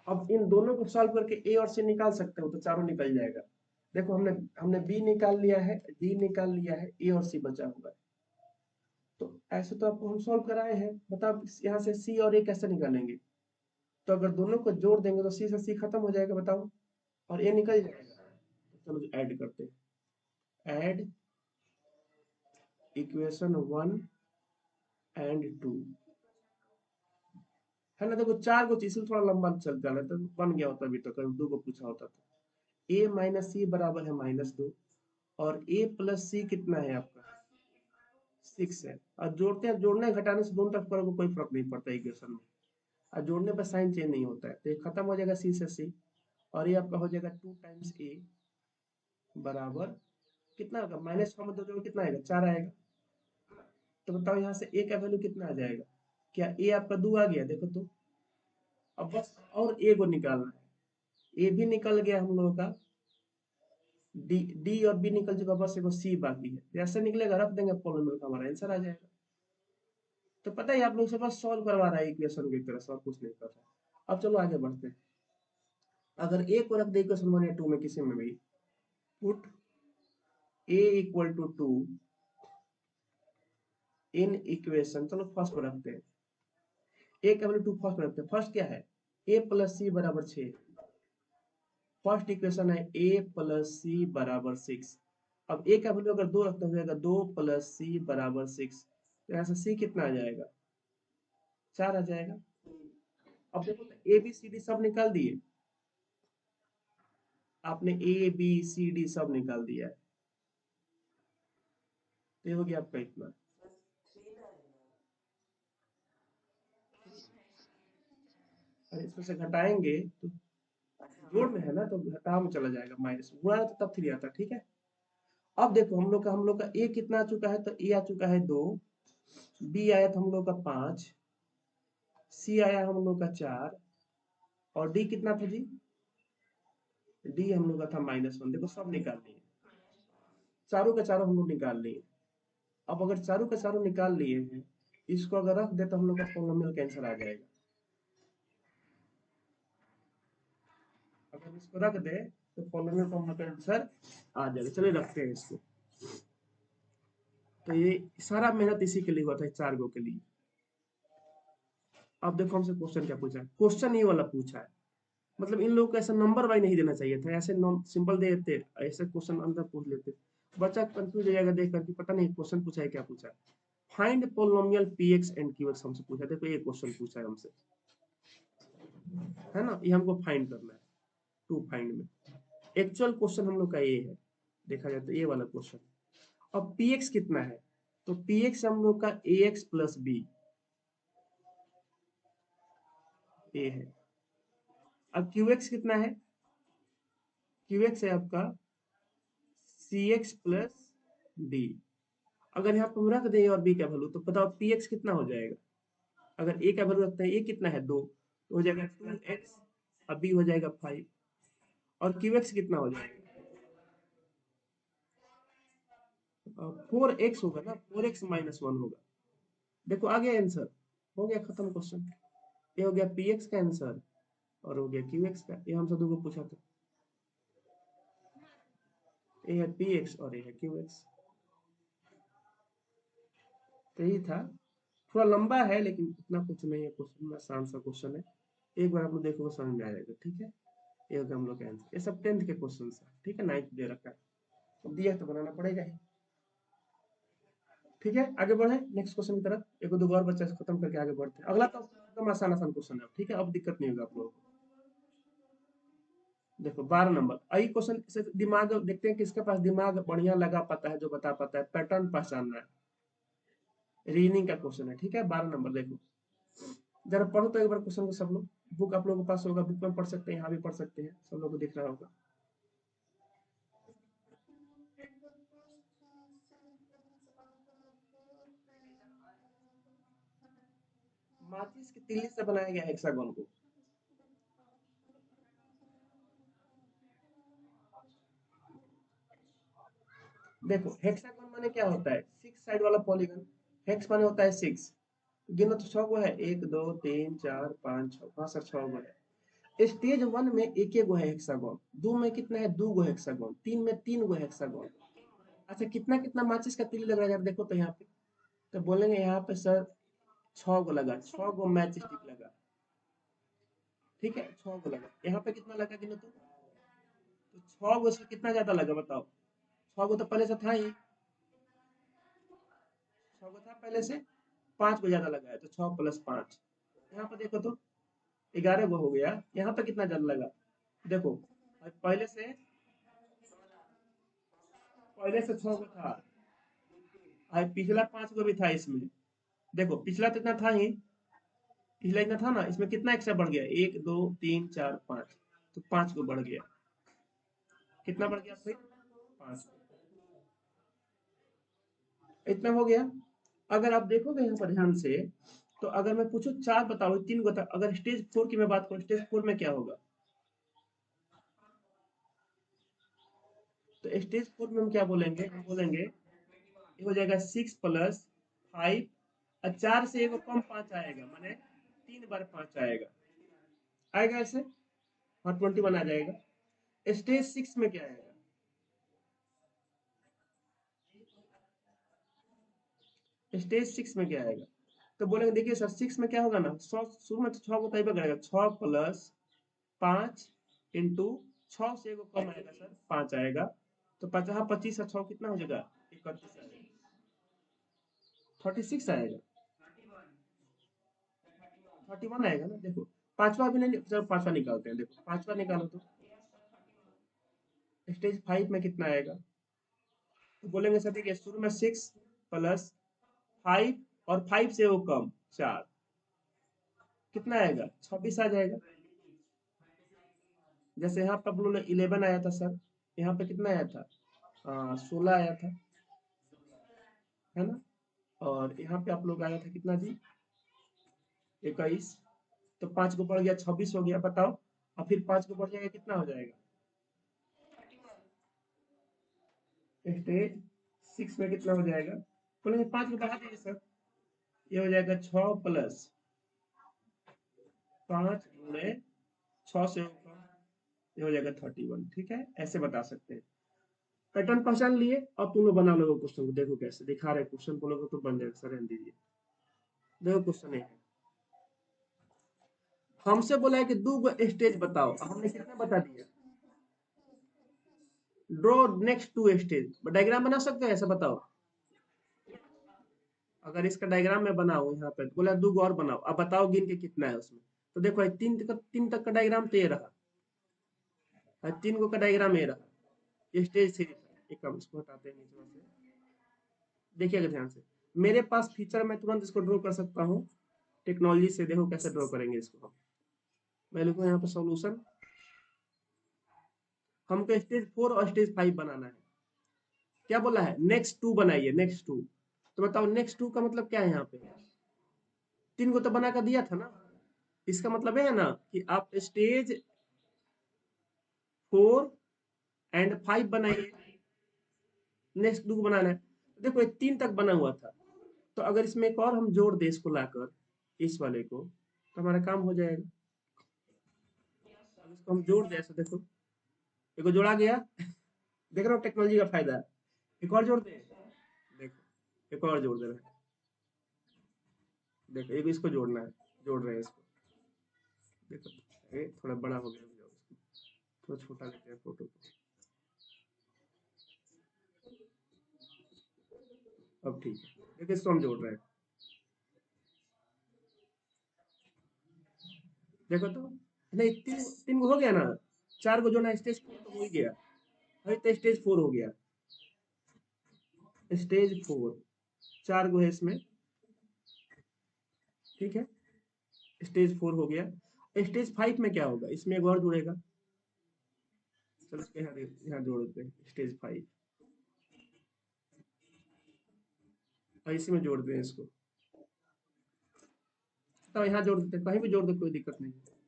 अब इन दोनों को सॉल्व करके a और c निकाल सकते हो तो चारों निकल जाएगा। देखो हमने हमने b निकाल लिया है, d निकाल लिया है, a और c बचा हुआ है। तो ऐसे तो आपको हम सॉल्व कराए हैं, बताओ यहाँ से c और a कैसे निकालेंगे। तो अगर दोनों को जोड़ देंगे तो c से c खत्म हो जाएगा, बताओ, और a निकल जाएगा। तो चलो ऐड करते हैं, ऐड इक्वेशन 1 एंड 2 है ना। देखो 4 को चीज थोड़ा लंबा चल जाना तो बन गया होता, अभी तो कभी 2 को पूछा होता तो a माइनस सी बराबर है -2 और a प्लस सी कितना है आपका 6 है। और जोड़ते हैं, जोड़ने घटाने से दोनों तरफ करोगे कोई फर्क नहीं पड़ता इक्वेशन में, और जोड़ने पर साइन चेंज नहीं होता है, तो ये खत्म हो जाएगा c से c और ये आपका हो जाएगा 2 टाइम्स a बराबर कितना होगा, -6 में 2 जोड़ कितना आएगा 4 आएगा। तो बताओ यहाँ से a का वैल्यू कितना आ जाएगा, क्या a आपका 2 आ गया, देखो तो। अब बस और a को निकालना है, a भी निकल गया हम लोगों का, डी और बी निकल चुका, बस एगो सी बाकी है। जैसे निकलेगा रख देंगे पॉलिनोमियल का, हमारा आंसर आ जाएगा। तो पता है आप लोग से बस सॉल्व करवा रहा है इक्वेशन की तरह से, और कुछ नहीं कर रहा। अब चलो आगे बढ़ते हैं। अगर a को रख दे इक्वेशन 1 या 2 में किसी में भी, put a equal to 2 in equation, चलो फर्स्ट को रखते हैं, a का वैल्यू 2 फर्स्ट में रखते हैं। फर्स्ट क्या है, a प्लस सी बराबर 6, फर्स्ट इक्वेशन है a प्लस सी बराबर 6। अब a का वैल्यू अगर 2 रखते हो जाएगा 2 प्लस सी बराबर 6, तो यहाँ से c कितना आ जाएगा 4 आ जाएगा। अब देखो तो ए बी सी डी सब निकाल दिए आपने, ए बी सी डी सब निकाल दिया है, तो ये हो गया आपका इतना। अरे इसमें से घटाएंगे तो जोड़ में है ना, तो घटाव में चला जाएगा, माइनस गुणा तो तब 3 आता, ठीक है। अब देखो हम लोग का ए कितना आ चुका है, तो ए आ चुका है 2, बी आया था हम लोग का 5, सी आया हम लोग का 4 और डी कितना था जी, डी हम लोग का था -1। देखो सब निकाल लिए, चारों का चारों हम लोग निकाल लिए। अब अगर चारों के चारों निकाल लिए हैं, इसको अगर रख दे तो हम लोग का पॉलिनोमियल का आंसर आ जाएगा। अगर इसको रख दे तो पॉलिनोमियल फॉर्मूला का आंसर आ जाएगा। चलिए रखते हैं इसको। तो ये सारा मेहनत इसी के लिए हुआ था, 4 गो के लिए। अब देखो हमसे क्वेश्चन क्या पूछा है, क्वेश्चन ये वाला पूछा है, मतलब इन लोगों को ऐसा नंबर वाइज नहीं देना चाहिए था, ऐसे सिंपल दे देते, ऐसे क्वेश्चन अंदर पूछ लेते, बच्चा कंफ्यूज हो जाएगा देख करके, पता नहीं क्वेश्चन पूछा है क्या पूछा है। Find polynomial px and qx हमसे पूछा, देखो ये क्वेश्चन पूछा है हमसे, है ना, ये हमको फाइंड करना है टू फाइंड में। एक्चुअल क्वेश्चन हम लोग का ये है, देखा जाए तो ये वाला क्वेश्चन। अब px कितना है, तो px हम लोग का ax प्लस b ये है। अब qx कितना है, qx है आपका cx प्लस d। अगर यहाँ पर हम रख दें और b का वैल्यू, तो बताओ px कितना हो जाएगा। अगर a का वैल्यू रखते हैं, a कितना है 2, तो हो जाएगा 2x, अब b हो जाएगा 5, और qx कितना हो जाएगा 4x होगा ना, 4x माइनस 1 होगा। देखो आ गया आंसर, हो गया खत्म क्वेश्चन। ये हो गया px का आंसर और हो गया qx का, ये हमसे दो पूछा था, ये है px और ये है qx। तो यही था, थोड़ा लंबा है लेकिन इतना कुछ नहीं है, क्वेश्चन आसान सा क्वेश्चन है, एक बार आप लोग देखोगे समझ में आ जाएगा। ठीक है, ये हो गया हम लोग का आंसर, ये सब 10th के क्वेश्चन है। ठीक है, 9th दे रखा है, अब दिया तो बनाना पड़ेगा ही। ठीक है, आगे बढ़े नेक्स्ट क्वेश्चन की तरफ, एक दो और बच्चा से खत्म करके आगे बढ़ते हैं। अगला तो एकदम आसान आसान क्वेश्चन है, ठीक है, अब दिक्कत नहीं होगा आप लोगों को। देखो 12 नंबर, आई क्वेश्चन से दिमाग देखते हैं किसके पास दिमाग बढ़िया लगा पाता है, जो बता पाता है, पैटर्न पहचानना है, रीजनिंग का क्वेश्चन है। ठीक है, 12 नंबर देखो, जरा पढ़ो तो एक बार क्वेश्चन को सब लोग, बुक आप लोगों के पास होगा, बुक में पढ़ सकते हैं, यहाँ भी पढ़ सकते हैं, सब लोग को दिख रहा होगा। माचिस की तीली से बनाया गया हेक्सागोन को, देखो हेक्सागोन माने क्या होता है, 6 साइड वाला पॉलीगन, हेक्स माने होता है 6, गिनो तो 6 गो है, 1 2 3 4 5 6, हाँ सर 6 गो है। स्टेज 1 में एक एक गो है हेक्सागोन, 2 में कितना है 2 गो हेक्सागोन, 3 में 3 गो हेक्सागोन। अच्छा कितना कितना माचिस का तीली लग रहा है यार, देखो तो यहाँ पे, तो बोलेंगे यहाँ पे सर 6 गो लगा, 6 गो मैच स्टिक लगा। ठीक है, 6 गो लगा, यहाँ पे कितना लगा गिनो तो 6 गो से कितना ज्यादा लगा बताओ, 6 गो तो पहले से था ही, 6 गो था पहले से, 5 गो ज्यादा लगा है, तो 6 प्लस 5, यहाँ पे देखो तो 11 गो हो गया, यहाँ पे कितना ज्यादा लगा, देखो पहले से 6 गो था, और पिछला 5 गो भी था इसमें, देखो पिछला तो इतना था ही, पिछला इतना था ना, इसमें कितना एक्स्ट्रा बढ़ गया, 1 2 3 4 5, तो 5 गो बढ़ गया, कितना बढ़ गया फिर 5, इतना हो गया। अगर आप देखोगे यहाँ पर ध्यान से, तो अगर मैं पूछूं 4 बताओ, 3 गो था, अगर स्टेज 4 की मैं बात करूं, स्टेज 4 में क्या होगा, तो स्टेज 4 में हम क्या बोलेंगे, हम बोलेंगे ये हो जाएगा 6 प्लस 5, और 4 से एगो कम 5 आएगा, माने 3 बार 5 आएगा, आएगा ऐसे, और 21 आ जाएगा। स्टेज 6 में क्या आएगा, स्टेज 6 में क्या आएगा, तो बोलेंगे देखिए सर 6 में क्या होगा ना, 100 शुरू में तो 6 को तय करेगा, 6 प्लस 5 इंटू 6 से एगो कम आएगा सर 5 आएगा, तो 50 25 और 6 कितना हो जाएगा 31 आएगा, 36 आएगा, 31 आएगा ना। देखो पांचवा भी नहीं, चलो पांचवा निकालते हैं, देखो पांचवा निकालो तो स्टेज 5 में कितना आएगा, तो बोलेंगे सर देखिए शुरू में 6 प्लस 5 और 5 से वो कम 4, कितना आएगा 26 आ जाएगा। जैसे यहाँ पर बोलो 11 आया था सर, यहाँ पे कितना आया था 16 आया था, है ना, और यहाँ पे आप लोग आया था कितना जी 21, तो 5 को बढ़ गया 26 हो गया, बताओ, और फिर 5 को बढ़ जाएगा कितना हो जाएगा, स्टेज 6 में कितना हो जाएगा, बोलेंगे 5 को बढ़ा दीजिए सर, ये हो जाएगा 6 प्लस 5 गुणे 6 से होगा, ये हो जाएगा 31। ठीक है, ऐसे बता सकते हैं। पैटर्न पहचान लिए, अब तुम लोग बना लो क्वेश्चन को। देखो कैसे दिखा रहे क्वेश्चन, बोलोगे तो बन जाएगा। सर रहने दीजिए। देखो क्वेश्चन है, हमसे बोला है कि दो स्टेज बताओ, हमने कितने बता दिया। Draw next two stage, diagram बना सकते हैं ऐसा, बताओ। अगर इसका डायग्राम मैं बनाऊं यहाँ पे, तो बोला दो और बनाओ, अब बताओ गिन के कितना है उसमें। तो देखो तीन तक का डायग्राम तो ये रहा, और तीन को का डायग्राम ये रहा, ये स्टेज थ्री था। एक कम इसको हटाते हैं नीचे से, देखिएगा ध्यान से। मेरे पास फीचर, मैं तुरंत इसको ड्रॉ कर सकता हूँ टेक्नोलॉजी से। देखो कैसे ड्रॉ करेंगे इसको हम। मैं लिखूँ यहाँ पे सॉल्यूशन, हमको स्टेज 4 और स्टेज 5 बनाना है। क्या बोला है, नेक्स्ट टू बनाइए, नेक्स्ट टू। तो बताओ नेक्स्ट टू का मतलब क्या है यहाँ पे, तीन को तो बना कर दिया था ना। इसका मतलब है ना कि आप स्टेज 4 एंड 5 बनाइए, नेक्स्ट टू को बनाना है। देखो ये 3 तक बना हुआ था, तो अगर इसमें एक और हम जोड़ दे इसको लाकर, इस वाले को, तो हमारा काम हो जाएगा। अब इसको हम जोड़ दे ऐसे, देखो देखो जोड़ा गया। देख रहे हो टेक्नोलॉजी का फायदा है। एक और जोड़ दे, देखो एक और जोड़ दे रहे हैं। देखो एक इसको जोड़ना है, जोड़ रहे हैं इसको। देखो ये थोड़ा बड़ा हो गया, थोड़ा छोटा लेते हैं फोटो को। अब ठीक है, देखो इसको हम जोड़ रहे हैं। देखो तो, नहीं तीन तीन को हो गया ना, चार को जोड़ना, स्टेज 4 तो हो ही गया। अभी तो स्टेज 4 हो गया, स्टेज 4 चार को है इसमें। ठीक है, स्टेज 4 हो गया। स्टेज 5 में क्या होगा, इसमें एक और जुड़ेगा। चलो इसके यहाँ जोड़ देते हैं स्टेज 5, और इसी में जोड़ दें इसको। तो यहाँ जोड़ देते हैं, कहीं भी जोड़ दो कोई दिक्कत नहीं है।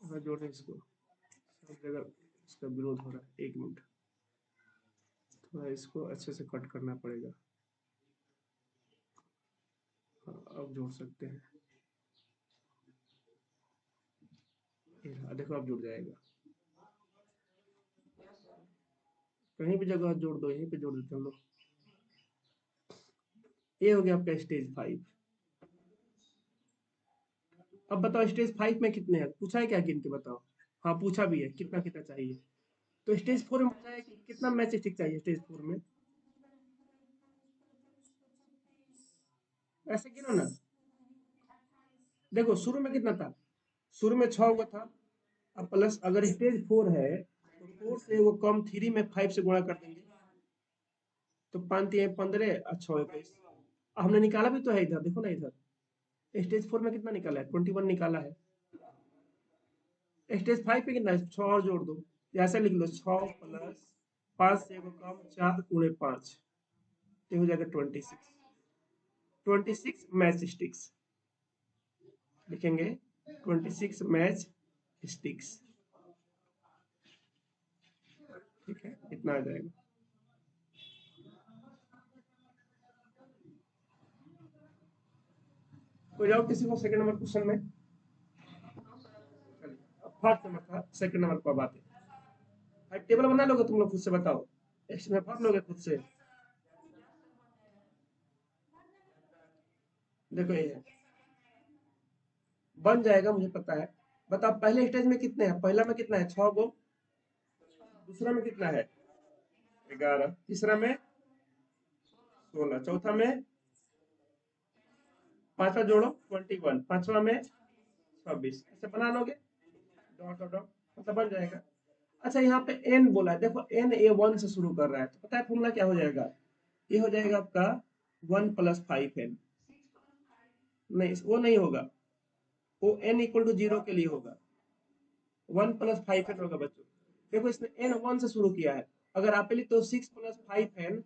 यहाँ जोड़ दें इसको, सब जगह इसका विरोध हो रहा है। एक मिनट, थोड़ा इसको अच्छे से कट करना पड़ेगा। हाँ, अब जोड़ सकते हैं। ये रहा, देखो अब जुड़ जाएगा। कहीं भी जगह जोड़ दो, यहीं पे जोड़ देते हैं हम लोग। ये हो गया आपका स्टेज 5। अब बताओ स्टेज 5 में कितने हैं, पूछा है क्या गिन के बताओ। हाँ पूछा भी है, कितना कितना चाहिए। तो स्टेज 4 में पूछा है कि कितना मैच स्टिक चाहिए स्टेज 4 में। ऐसे गिनो ना, देखो शुरू में कितना था, शुरू में 6 हुआ था। अब प्लस अगर स्टेज 4 है, तो 4 से वो कम 3 में 5 से गुणा कर देंगे, तो 5 3 15 और 6 21। हमने निकाला भी तो है इधर, देखो ना इधर स्टेज 4 में कितना निकाला है, 21 निकाला है। स्टेज 5 पे कितना है, 6 और जोड़ दो, ऐसे लिख लो 6 प्लस 5 से वो कम 4 गुणे 5, ये हो जाएगा 26। 26 मैच स्टिक्स लिखेंगे, 26 मैच स्टिक्स। ठीक है, इतना आ जाएगा। कोई डाउट किसी को सेकंड नंबर क्वेश्चन में। अब फर्स्ट नंबर था, सेकंड नंबर पर बात है। भाई टेबल बना लोगे तुम लोग, खुद से बताओ, इसमें भर लोगे खुद से। देखो ये है, बन जाएगा मुझे पता है। बताओ पहले स्टेज में कितने हैं, पहला में कितना है 6 गो, दूसरा में कितना है 11, तीसरा में 16, चौथा में, पांचवा जोड़ो 21, पांचवा में 26, ऐसे बना लोगे, डॉट डॉट डॉट, मतलब बन जाएगा। अच्छा यहाँ पे n बोला है, देखो n a1 से शुरू कर रहा है, तो पता है फॉर्मूला क्या हो जाएगा, ये हो जाएगा आपका 1 प्लस 5n। नहीं वो नहीं होगा, वो n इक्वल टू 0 के लिए होगा, 1 प्लस 5n होगा बच्चों। देखो इसने n 1 से शुरू किया है, अगर आप लिखते हो 6 प्लस 5n,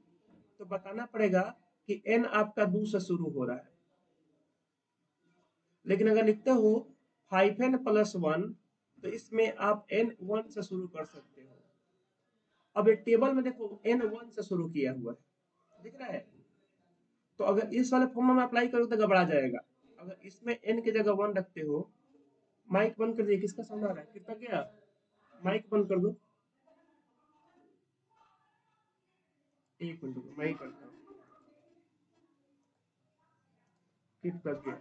तो बताना पड़ेगा कि n आपका 2 से शुरू हो रहा है। लेकिन अगर लिखते हो 5n प्लस 1, तो इसमें आप n 1 से शुरू कर सकते हो। अब एक टेबल में देखो n 1 से शुरू किया हुआ है, दिख रहा है। तो अगर इस वाले फॉर्मूला में अप्लाई करो तो गड़बड़ा जाएगा। अगर इसमें n की जगह 1 रखते हो, माइक बंद कर दिए, किसका साउंड आ रहा है? कितना क्या? माइक बंद कर दो। एक मिनट रुको, मैं ही करता हूँ। किट बज गया।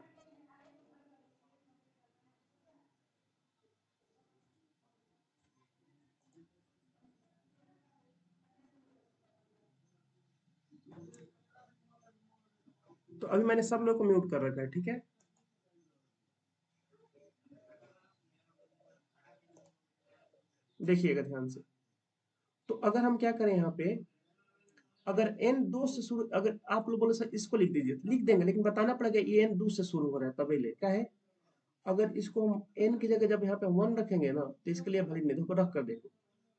तो अभी मैंने सब लोग को म्यूट कर रखा है, ठीक है। देखिएगा ध्यान से। तो अगर हम क्या करें यहाँ पे, अगर n दो से शुरू, अगर आप लोग बोले सर इसको लिख दीजिए, तो लिख देंगे, लेकिन बताना पड़ेगा ये n दो से शुरू हो रहा है तभी ले, क्या है। अगर इसको हम n की जगह जब यहाँ पे 1 रखेंगे ना, तो इसके लिए वैलिड नहीं, देखो रख कर देखो,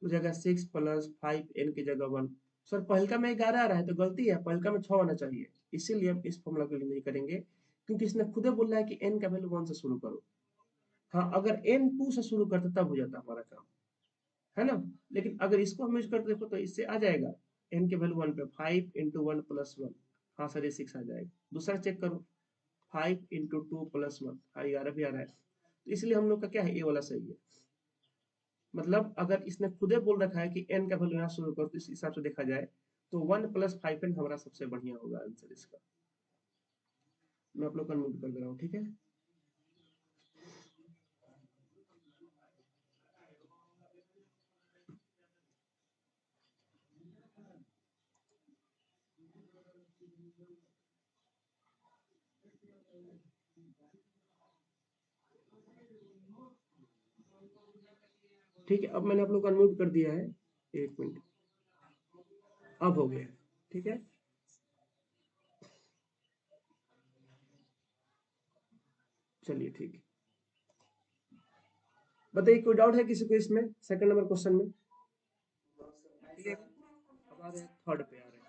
तो जगह 6 + 5 n की जगह 1। सर पहलका में 11 आ रहा है तो गलती है, पहलका में 6 आना चाहिए, इसीलिए हम इस फॉर्मूला को नहीं करेंगे, क्योंकि इसने खुदे बोला है कि n का वैल्यू 1 से शुरू करो। हाँ, अगर n 2 से शुरू करते तब हो जाता हमारा काम, है ना। लेकिन अगर इसको हम यूज करते देखो तो इससे आ जाएगा, n के वैल्यू 1 पे 5 × 1 + 1। हाँ सर ये 6 आ जाएगा। दूसरा चेक करो, 5 × 2 + 1, हाँ 11 भी आ रहा है। तो इसलिए हम लोग का क्या है, ये वाला सही है। मतलब अगर इसने खुदे बोल रखा है कि n का वैल्यू यहाँ शुरू करो, तो इस हिसाब से देखा जाए तो 1 + 5n हमारा सबसे बढ़िया होगा आंसर इसका। मैं आप लोग का नोट कर दे रहा हूँ, ठीक है। ठीक है, अब मैंने आप लोग का नोट कर दिया है। एक मिनट, अब हो गया, ठीक है। चलिए ठीक है, बताइए कोई डाउट है किसी को इसमें, सेकंड नंबर क्वेश्चन में। ठीक है, अब आ रहे हैं थर्ड पे आ रहे हैं।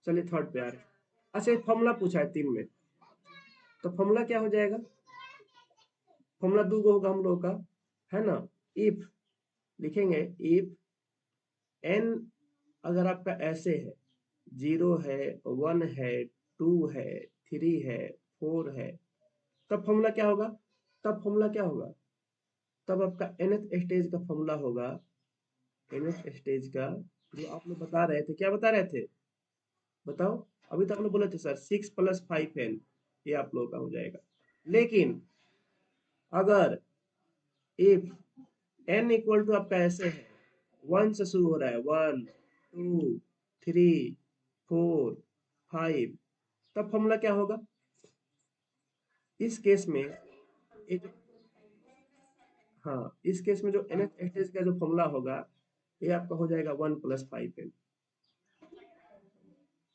चलिए थर्ड पे आ रहे हैं। अच्छा एक फॉर्मूला पूछा है 3 में, तो फॉर्मूला क्या हो जाएगा, फॉर्मूला दो गो होगा हम लोग का, है ना। इफ लिखेंगे, इफ n अगर आपका ऐसे है, 0 है, 1 है, 2 है, 3 है, 4 है, तब फॉर्मूला क्या होगा, तब फॉर्मूला क्या होगा, तब आपका nth स्टेज का फॉर्मूला होगा, nth स्टेज का, जो आप लोग बता रहे थे, क्या बता रहे थे बताओ। अभी तो आप लोग बोले थे सर 6 + 5n, ये आप लोगों का हो जाएगा। लेकिन अगर इफ n इक्वल टू आपका ऐसे है, 1 से शुरू हो रहा है, 1 2 3 4 5, तब फॉर्मूला क्या होगा इस केस में, एक, हाँ इस केस में जो nth स्टेज का जो फॉर्मूला होगा, ये आपका हो जाएगा 1 + 5n।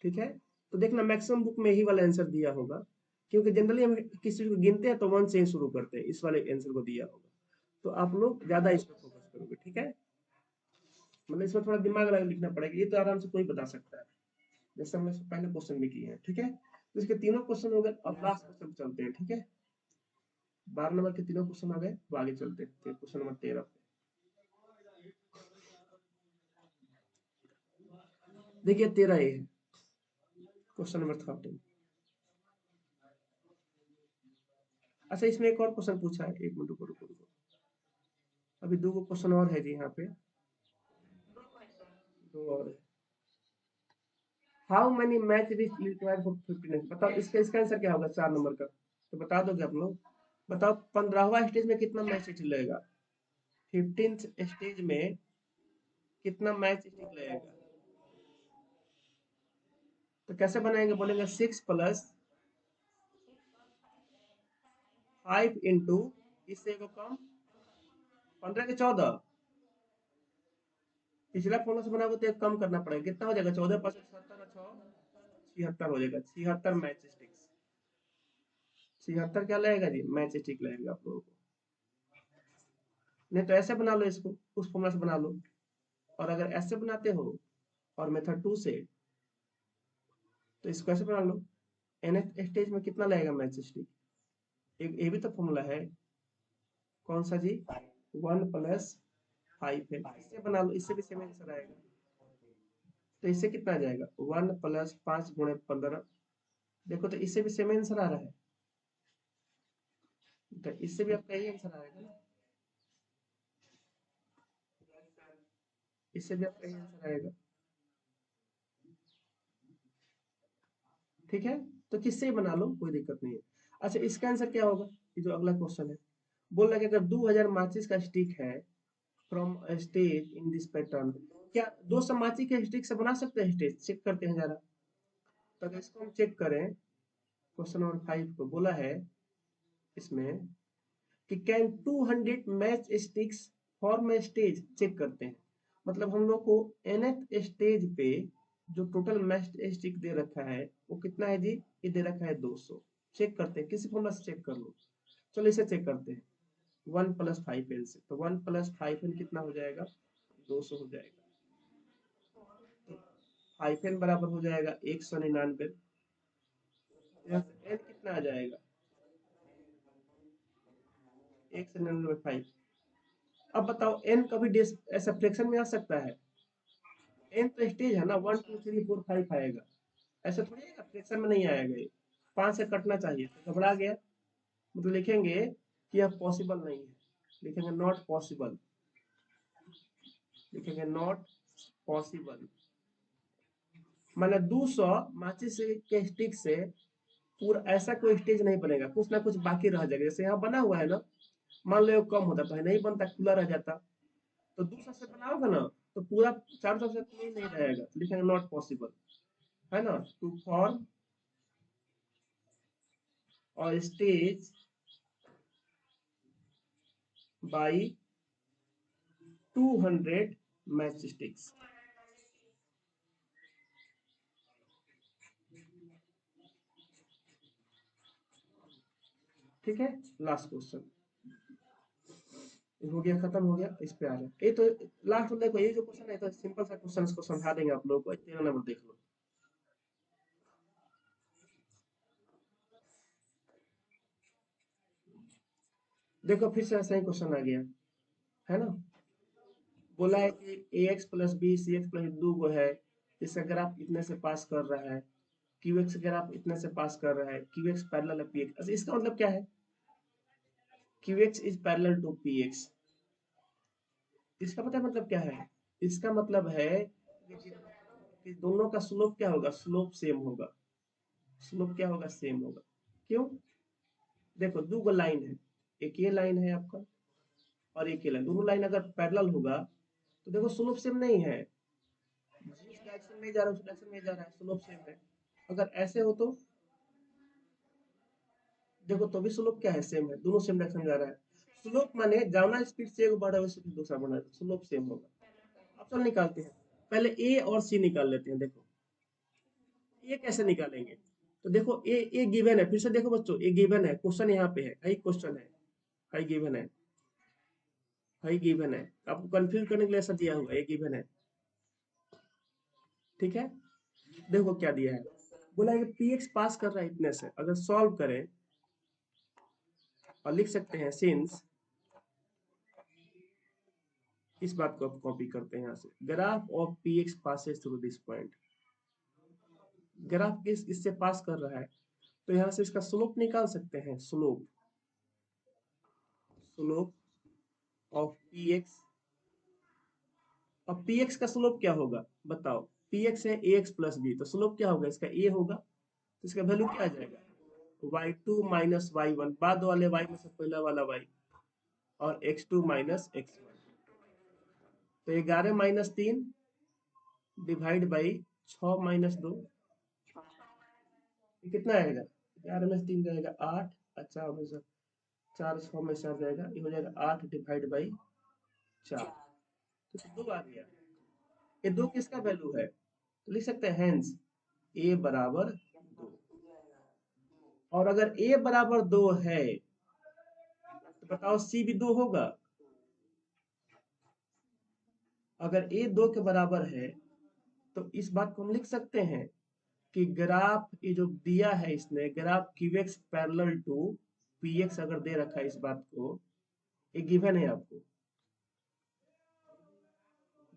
ठीक है, तो देखना मैक्सिमम बुक में यही वाला आंसर दिया होगा, क्योंकि जनरली हम किसी चीज को गिनते हैं तो 1 से ही शुरू करते हैं, इस वाले आंसर को दिया होगा, तो आप लोग ज्यादा इस पर फोकस करोगे, ठीक है। मतलब इसमें थोड़ा दिमाग लगा लिखना पड़ेगा, ये तो आराम से कोई बता सकता है, जैसे हमने पहले क्वेश्चन भी किए हैं, ठीक है। तो इसके तीनों क्वेश्चन हो गए, अब लास्ट क्वेश्चन चलते हैं, ठीक है। 12 नंबर के तीनों क्वेश्चन आ गए, तो आगे चलते हैं क्वेश्चन नंबर 13 पे। देखिए 13 ये है क्वेश्चन नंबर 13। अच्छा इसमें एक और क्वेश्चन पूछा है, एक मिनट रुको रुको रुको, अभी दो क्वेश्चन और है जी यहाँ पे, दो और है। How many match required for 15, बताओ इसका इसका आंसर क्या होगा 4 नंबर का, तो बता दोगे आप लोग। बताओ 15वां स्टेज में कितना मैच लगेगा, 15th स्टेज में कितना मैच लगेगा। तो कैसे बनाएंगे, बोलेंगे 6 + 5 इंटू, इससे को कम 15 के 14, पिछला फॉर्मूला से बनाओगे तो एक कम करना पड़ेगा, कितना हो जाएगा 14 + 77 76 हो जाएगा, 76 मैच स्टिक्स। 76 क्या लगेगा जी, मैच स्टिक लगेगा आप लोगों को। नहीं तो ऐसे बना लो इसको, उस फॉर्मूला से बना लो, और अगर ऐसे बनाते हो और मेथड 2 से, तो इसको ऐसे बना लो, nth स्टेज में कितना लगेगा मैच स्टिक, एक ये भी तो फॉर्मूला है, कौन सा जी, 1 + 5 है, इससे बना लो, इससे भी सेम आंसर आएगा। तो इससे कितना आ जाएगा, 1 + 5 × 15, देखो तो इससे भी सेम आंसर आ रहा है। तो इससे भी आपका यही आंसर आएगा ना, इससे भी आपका यही आंसर आएगा। ठीक है, तो किससे ही बना लो, कोई दिक्कत नहीं है। अच्छा, इसका आंसर क्या होगा? ये जो अगला क्वेश्चन है, बोल रहा है कि अगर 2000 माचिस का स्टिक है from stage in this pattern, क्या 200 माचिस के स्टिक से बना सकते हैं स्टेज? चेक करते हैं जरा। तो अगर इसको हम चेक करें, क्वेश्चन नंबर 5 को बोला है इसमें कि can 200 match sticks form a stage, check करते हैं। मतलब हम लोग को nth स्टेज पे जो टोटल मैच स्टिक दे रखा है वो कितना है जी? ये दे रखा है 200। चेक करते हैं, किसी फॉर्मूला से चेक कर लो। चलो इसे चेक करते हैं, 1 + 5n से। तो 1 + 5n कितना हो जाएगा? 200 हो जाएगा। तो 5n बराबर हो जाएगा 199। यहाँ से n कितना आ जाएगा? 199/5। अब बताओ n कभी ऐसा फ्रैक्शन में आ सकता है? n तो स्टेज है ना, 1 2 3 4 5 आएगा, ऐसा थोड़ी आएगा, फ्रैक्शन में नहीं आएगा ये। 5 से कटना चाहिए, तो घबरा गया। मतलब लिखेंगे कि यह पॉसिबल नहीं है, लिखेंगे नॉट पॉसिबल, लिखेंगे नॉट पॉसिबल। माने 200 माचिस के स्टिक से पूरा ऐसा कोई स्टेज नहीं बनेगा, कुछ ना कुछ बाकी रह जाएगा। जैसे यहाँ बना हुआ है ना, मान लो ये कम होता तो है नहीं बनता, खुला रह जाता। तो 200 से बनाओगे ना, तो पूरा चारों तरफ से कोई नहीं रहेगा, तो लिखेंगे नॉट पॉसिबल, है ना, टू फॉर्म और स्टेज बाई 200 मैच स्टिक्स। ठीक है, लास्ट क्वेश्चन हो गया, खत्म हो गया। इस पे आ जाए, ये तो लास्ट देखो, ये जो क्वेश्चन है तो सिंपल सा क्वेश्चन, इसको समझा देंगे आप लोगों को। 13 नंबर देख लो। देखो फिर से ऐसा ही क्वेश्चन आ गया, है ना। बोला है कि ax + b cx + दो को है, इसका ग्राफ इतने से पास कर रहा है, qx ग्राफ इतने से पास कर रहा है, qx पैरेलल है px। अच्छा, इसका मतलब क्या है? qx is parallel to px। इसका पता है मतलब क्या है? इसका मतलब है कि दोनों का स्लोप क्या होगा? स्लोप सेम होगा। स्लोप क्या होगा? सेम होगा। क्यों? देखो दो गो लाइन है, एक ये लाइन है आपका और एक ये लाइन, दोनों लाइन अगर पैरेलल होगा तो देखो स्लोप सेम नहीं है, जिस डायरेक्शन में जा रहा है उस डायरेक्शन में जा रहा है, स्लोप सेम है। अगर ऐसे हो तो देखो तो भी स्लोप क्या है? सेम है, दोनों सेम डायरेक्शन में जा रहा है। स्लोप माने जाना स्पीड से एक बढ़ा हुआ स्पीड दूसरा बढ़ा, स्लोप सेम होगा। अब चल निकालते हैं, पहले ए और सी निकाल लेते हैं। देखो ये कैसे निकालेंगे? तो देखो ए गिवन है, फिर से देखो बच्चों, ए गिवन है, क्वेश्चन यहाँ पे है, हाई क्वेश्चन है, हाई गिवन है, हाई गिवन है। आपको कंफ्यूज करने के लिए ऐसा दिया हुआ है, ए गिवन है। ठीक है, देखो क्या दिया है, बोला है कि px पास कर रहा है इतने से। अगर सॉल्व करें और लिख सकते हैं सिंस, इस बात को आप कॉपी करते हैं यहाँ से, graph of px passes through this point. Graph किस इससे पास कर रहा है, तो यहाँ से इसका स्लोप निकाल सकते हैं। Slope, slope of px। अब px का स्लोप क्या होगा बताओ? px है ax + b, तो स्लोप क्या होगा इसका? a होगा। तो इसका वैल्यू क्या आ जाएगा? y2 - y1, बाद वाले y में से पहला वाला y, और x2 - x1। तो 11 - 3 डिवाइड बाई 6 - 2, ये कितना आएगा? 11 में से 3 जाएगा 8, अच्छा हमेशा 4 6 में से आ जाएगा, ये हो जाएगा 8 डिवाइड बाई 4, तो 2 आ गया। ये 2 किसका वैल्यू है? तो लिख सकते हैं हेंस a बराबर 2। और अगर a बराबर 2 है तो बताओ c भी 2 होगा। अगर a 2 के बराबर है तो इस बात को हम लिख सकते हैं कि ग्राफ, ये जो दिया है इसने graph qx parallel to px, अगर दे रखा है इस बात को, ये गिवन है आपको,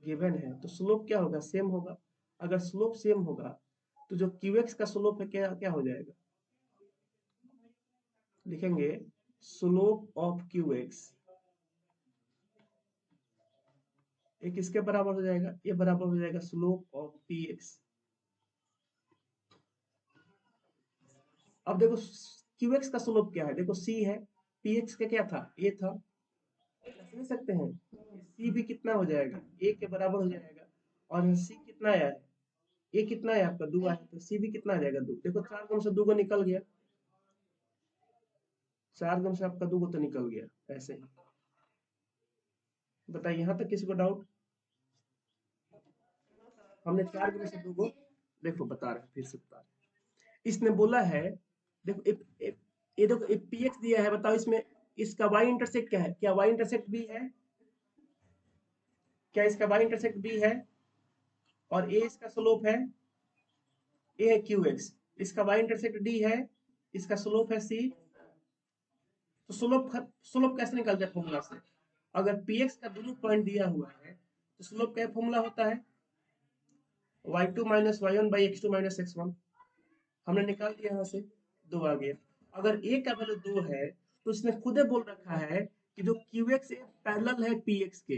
गिवन है, तो स्लोप क्या होगा? सेम होगा। अगर स्लोप सेम होगा तो जो qx का स्लोप है क्या क्या हो जाएगा? लिखेंगे स्लोप ऑफ क्यू एक्स ये किसके बराबर हो जाएगा, ये बराबर हो जाएगा स्लोप ऑफ पी एक्स। अब देखो क्यू एक्स का स्लोप क्या है, देखो सी है, पी एक्स का क्या था, ए था, समझ सकते हैं। सी भी कितना हो जाएगा, ए के बराबर हो जाएगा, और सी कितना आया है, ए कितना है आपका, 2 आया है, तो सी भी कितना आ जाएगा, 2। देखो 4 गुण से 2 को निकल गया, 4 गुण से आपका 2 को तो निकल गया, ऐसे ही। बताइए यहाँ तक किसी को डाउट। हमने 4 गुण से 2 को, देखो बता रहे हैं, फिर से बता रहे हैं। इसने बोला है, देखो ये देखो एक पी एक्स दिया है, बताओ इसमें इसका वाई इंटरसेक्ट क्या है, क्या वाई इंटरसेक्ट बी है, क्या इसका वाई इंटरसेक्ट बी है, और ए इसका स्लोप है, ए है क्यू एक्स, इसका वाई इंटरसेक्ट डी है, इसका स्लोप है सी। तो स्लोप कैसे निकलता है फॉर्मूला से, अगर पी एक्स का दोनों पॉइंट दिया हुआ है तो स्लोप का फॉर्मूला होता है y2 minus y one by x two minus x one. हमने निकाल दिया यहाँ से, 2 आ गया। अगर a का वैल्यू 2 है तो इसने खुद ही बोल रखा है कि जो क्यू एक्स पैरेलल है पी एक्स के,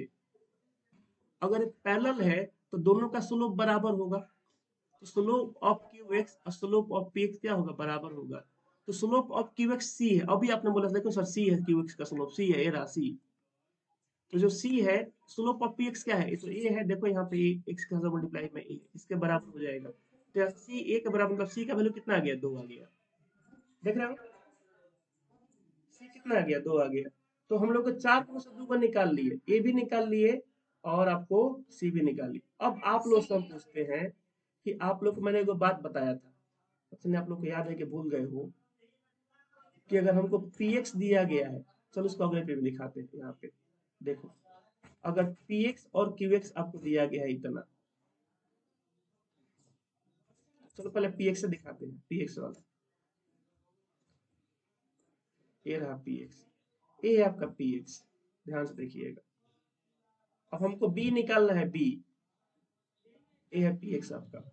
अगर पैरेलल है तो दोनों का स्लोप बराबर होगा, तो स्लोप ऑफ क्यू एक्स और स्लोप ऑफ पी एक्स क्या होगा, बराबर होगा। तो स्लोप ऑफ क्यू एक्स सी है, अभी आपने बोला देखो सर सी है, क्यू एक्स का स्लोप सी है, ये रहा सी। तो जो सी है, स्लोप ऑफ पी एक्स क्या है, तो ए है, देखो यहाँ पे एक्स का मल्टीप्लाई में ए, इसके बराबर हो जाएगा। तो सी ए के बराबर, मतलब सी का वैल्यू कितना आ गया, 2 आ गया। देख रहे हो, सी कितना आ गया, 2 आ गया। तो हम लोग को 4 में से 2 को निकाल लिए, ए भी निकाल लिए और आपको सी भी निकाल ली। अब आप लोग सब पूछते हैं कि आप लोग को मैंने एगो बात बताया था, अच्छा आप लोग को याद है कि भूल गए हो, कि अगर हमको पी एक्स दिया गया है, चलो उसको अगले पे भी दिखाते हैं। यहाँ पे देखो, अगर पी एक्स और क्यू एक्स आपको दिया गया है इतना, चलो पहले पी एक्स से दिखाते हैं, पी एक्स वाला, ये रहा पी एक्स, ये है आपका पी एक्स, ध्यान से देखिएगा। अब हमको बी निकालना है, बी, ये है पी एक्स आपका।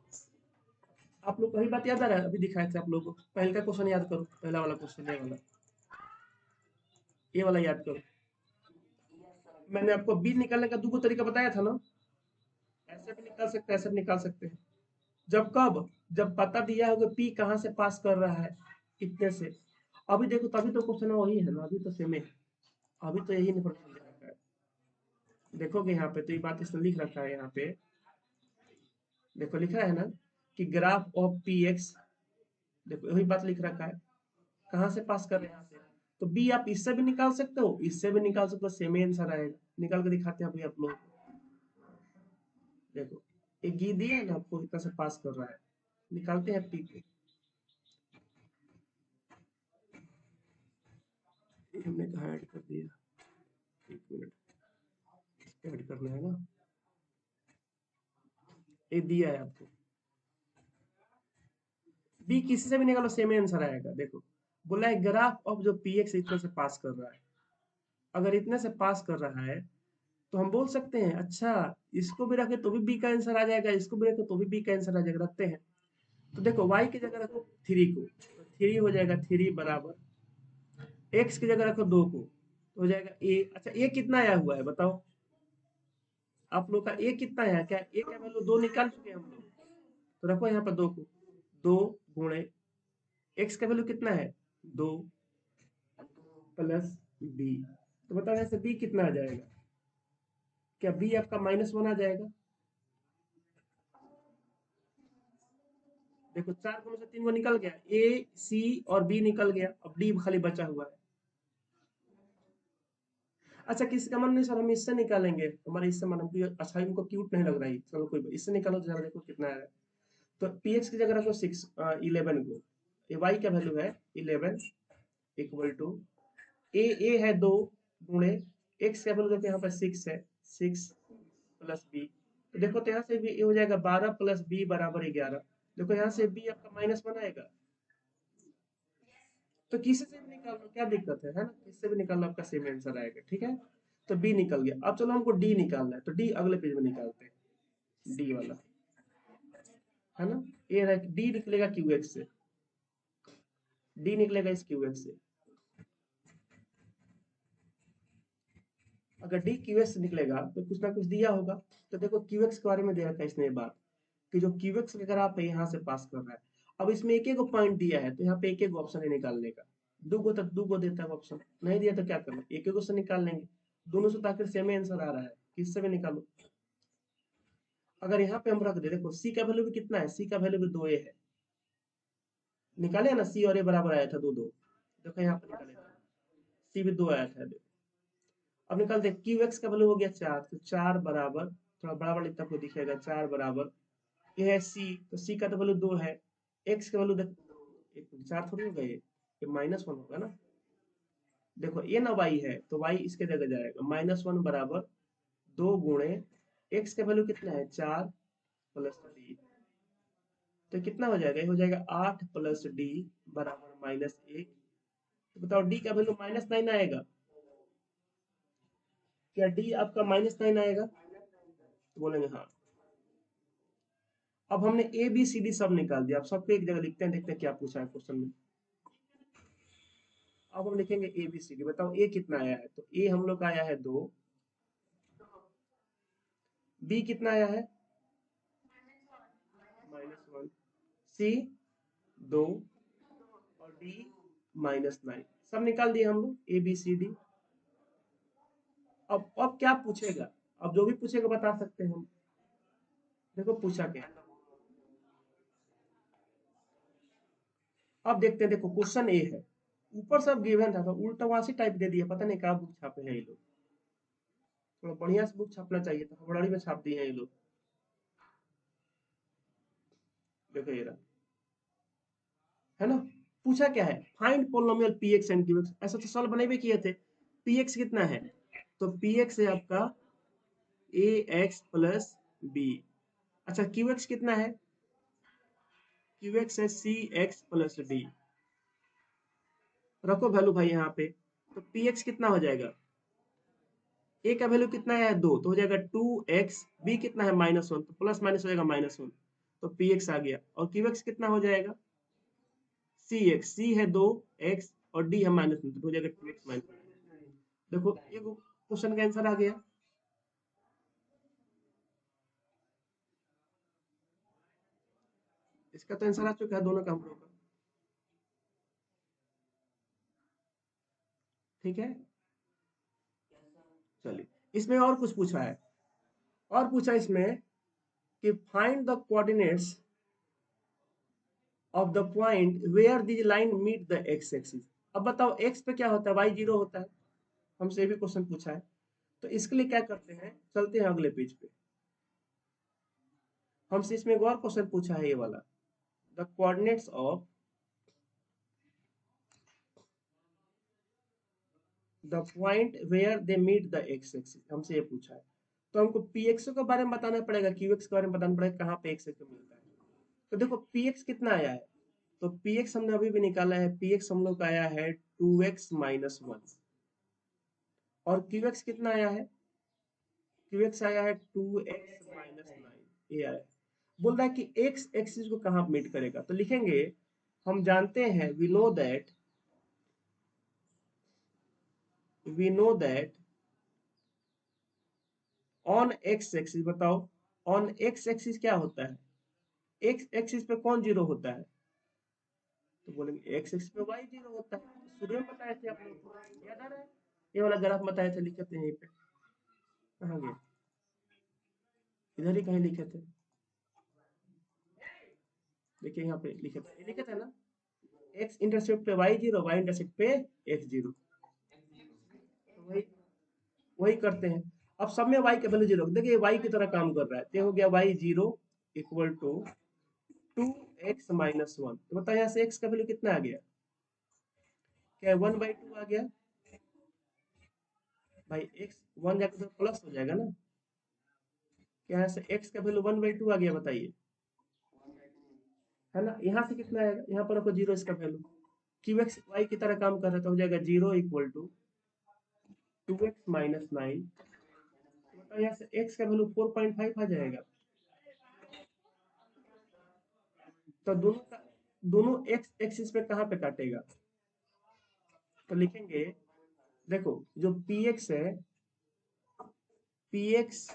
आप लोग को वही बात याद आ रहा है, अभी दिखाए थे आप लोग को, पहले का क्वेश्चन याद करो, पहला वाला क्वेश्चन, ये वाला याद करो। मैंने आपको बी निकालने का 2 तरीका बताया था ना, ऐसे भी निकाल सकते हैं, ऐसे भी निकाल सकते हैं। जब कब, जब पता दिया होगा पी कहाँ से पास कर रहा है, कितने से। अभी देखो, तभी तो क्वेश्चन वही है ना, अभी तो सेम है, अभी तो यही इन्फॉर्मेशन दे रखा है। देखोगे यहाँ पे तो ये बात इसने लिख रखा है, यहाँ पे देखो लिखा है ना कि ग्राफ ऑफ पी एक्स, देखो वही बात लिख रखा है, कहाँ से पास कर रहे हैं, यहाँ से। तो बी आप इससे भी निकाल सकते हो, इससे भी निकाल सकते हो, सेम ही आंसर आएगा। निकाल के दिखाते हैं अभी आप लोग, देखो एक गी दिया है ना आपको, इतना से पास कर रहा है, निकालते हैं पी को। ये हमने कहा ऐड कर दिया, एक मिनट, ऐड करना है ना, ये दिया है आपको, बी किसी से भी निकालो सेम आंसर आएगा। देखो बोला है ग्राफ ऑफ जो पी एक्स इतने से पास कर रहा है, अगर इतने से पास कर रहा है तो हम बोल सकते हैं अच्छा इसको भी रखे तो भी बी का आंसर आ जाएगा, इसको भी रखे तो भी बी का आंसर आ जाएगा, रखते हैं। तो देखो y की जगह रखो 3 को, तो 3 हो जाएगा 3 बराबर, x की जगह रखो 2 को, तो हो जाएगा a। अच्छा a कितना आया हुआ है बताओ, आप लोग का a कितना है, क्या a का वैल्यू 2 निकाल चुके हैं हम लोग, तो रखो यहाँ पर 2 को, 2 गुणे x का वैल्यू कितना है, 2 प्लस b, तो बताओ यहाँ से b कितना आ जाएगा, क्या b आपका -1 आ जाएगा। देखो 4 को में से 3 को निकल गया, a c और b निकल गया, अब d खाली बचा हुआ है। अच्छा किसी का मन नहीं सर हम इससे निकालेंगे, हमारे इससे मन हमको अच्छा इनको क्यूट नहीं लग रहा है, चलो कोई इससे निकालो तो जरा देखो कितना है। तो पी एक्स की जगह रखो 11 को, ए वाई का वैल्यू है 11 इक्वल टू ए है 2 गुणे एक्स का वैल्यू देखो यहाँ पर 6 है, 6 प्लस बी, तो देखो तो यहाँ से भी ये हो जाएगा 12 प्लस बी बराबर 11। देखो यहाँ से बी आपका -1 आएगा, तो किसी से भी निकाल लो, क्या दिक्कत है ना, किससे भी निकाल लो आपका सेम आंसर आएगा, ठीक है। तो बी निकल गया, अब चलो हमको डी निकालना है, तो डी अगले पेज में निकालते हैं, डी वाला है ना, ये रहा डी निकलेगा क्यू एक्स से, डी निकलेगा इस क्यू एक्स से। अगर डी क्यू एक्स निकलेगा तो कुछ ना कुछ दिया होगा। तो देखो क्यू एक्स के बारे में दे रखा है इसने ये बात कि जो क्यू एक्स का ग्राफ है यहाँ से पास कर रहा है। अब इसमें एक एक पॉइंट दिया है तो यहाँ पे एक एक ऑप्शन है निकालने का। दो गो देता है ऑप्शन, नहीं दिया तो क्या करना, एक एक से निकाल लेंगे। दोनों से तो आखिर सेम आंसर आ रहा है, किससे भी निकालो। अगर यहाँ पे हम रख दे, देखो सी का वैल्यू भी कितना है, सी का वैल्यू भी 2a है। निकाले ना, सी और ए बराबर आया था 2 2। देखो यहाँ पे निकाले थे, सी भी 2 आया था। अब निकाल दे, क्यू एक्स का वैल्यू हो गया 4, तो 4 बराबर, थोड़ा बड़ा बड़ा लिखता आपको दिखेगा, 4 बराबर ये है सी, तो सी का तो वैल्यू 2 है। एक्स का वैल्यू देख, 4 थोड़ी होगा, ये -1 होगा ना। देखो ये ना वाई है तो वाई इसके जगह जाएगा, -1 बराबर 2 गुणे एक्स का वैल्यू कितना है 4 प्लस डी। तो कितना हो जाएगा, ये हो जाएगा 8 प्लस डी बराबर -1। तो बताओ डी का वैल्यू -9 आएगा, क्या डी आपका -9 आएगा? तो बोलेंगे हाँ। अब हमने ए बी सी डी सब निकाल दिया, अब सबको एक जगह लिखते हैं, देखते हैं क्या पूछा है क्वेश्चन में। अब हम लिखेंगे ए बी सी डी, बताओ ए कितना आया है, तो ए हम लोग का आया है 2, बी कितना आया है -1, सी 2 और डी -9। सब निकाल दिए हम लोग ए बी सी डी। अब क्या पूछेगा, अब जो भी पूछेगा बता सकते हैं हम। देखो पूछा क्या, अब देखते हैं। देखो क्वेश्चन ए है, ऊपर सब गिवन था तो उल्टावासी टाइप दे दिया, पता नहीं कहाँ बुक छापे हैं ये लोग। थोड़ा बढ़िया से बुक छापना चाहिए था, हड़बड़ी में छाप दिए हैं ये लोग। देखो ये रहा, है ना। पूछा क्या है, find polynomial P x and q x. ऐसा तो सॉल्व बने भी किए थे। पी एक्स कितना है, तो पी एक्स है आपका ए एक्स प्लस बी। अच्छा क्यू एक्स कितना है, क्यू एक्स है सी एक्स प्लस डी। रखो वैल्यू भाई यहाँ पे, तो पी एक्स कितना हो जाएगा, ए का वैल्यू कितना है 2, तो हो जाएगा 2x, बी कितना है -1, तो प्लस माइनस हो जाएगा -1, तो पी एक्स आ गया। और क्यू एक्स कितना हो जाएगा, सी एक्स, सी है 2x और डी है -1, तो हो जाएगा 2x -1। देखो ये क्वेश्चन का आंसर आ गया। इसका तो आंसर आ चुका है दोनों का हम लोग का। ठीक है, चलिए इसमें और कुछ पूछा है, और पूछा इसमें कि find the coordinates of the point where this line meet the x axis. अब बताओ एक्स पे क्या होता है, वाई 0 होता है, हमसे भी क्वेश्चन पूछा है। तो इसके लिए क्या करते हैं, चलते हैं अगले पेज पे। हमसे इसमें एक और क्वेश्चन पूछा है ये वाला, the coordinates of the point where they meet the x axis, हमसे ये पूछा है। तो हमको पी एक्स के बारे में बताना पड़ेगा, क्यू एक्स के बारे में बताना पड़ेगा, कहाँ पे एक्स एक्स मिलता है। तो देखो पी एक्स कितना आया है, तो पी एक्स हमने अभी भी निकाला है, पी एक्स हम लोग का आया है 2x-1। और क्यू एक्स कितना आया है, क्यू एक्स आया है 2x-9, ये आया है। बोल रहा है कि एक्स एक्सिस को कहाँ मीट करेगा, तो लिखेंगे, हम जानते हैं, we know that on x axis, बताओ ऑन एक्स एक्सिस क्या होता है, एक्स एक्सिस पे कौन 0 होता है, तो बोलेंगे एक्स एक्सिस पे वाई 0 होता है। तो शुरू में बताए थे आप लोग को, याद आ रहा है, ये वाला ग्राफ बताए थे, लिखे थे यहीं पे, कहाँ गए, इधर ही कहीं लिखे थे, देखिए यहाँ पे लिखे थे, लिखे थे ना, एक्स इंटरसेप्ट पे वाई 0, वाई इंटरसेप्ट पे एक्स 0। तो वही वही करते हैं। अब सब में y के वैल्यू 0, देखिए y की तरह काम कर रहा है, तो हो गया y 0 इक्वल टू 2x-1। तो बताओ यहाँ से x का वैल्यू कितना आ गया, क्या 1/2 आ गया भाई, x 1 जाकर तो प्लस हो जाएगा ना, क्या यहाँ से x का वैल्यू 1/2 आ गया, बताइए, है ना। यहाँ से कितना आएगा, यहाँ पर रखो 0 इसका वैल्यू, क्यू एक्स वाई की तरह काम कर रहा है, तो हो जाएगा 0 इक्वल टू 2x-9। तो बताओ यहाँ से x का वैल्यू 4.5 आ जाएगा। तो दोनों x एक्सिस पे कहाँ पे काटेगा, तो लिखेंगे, देखो जो px है px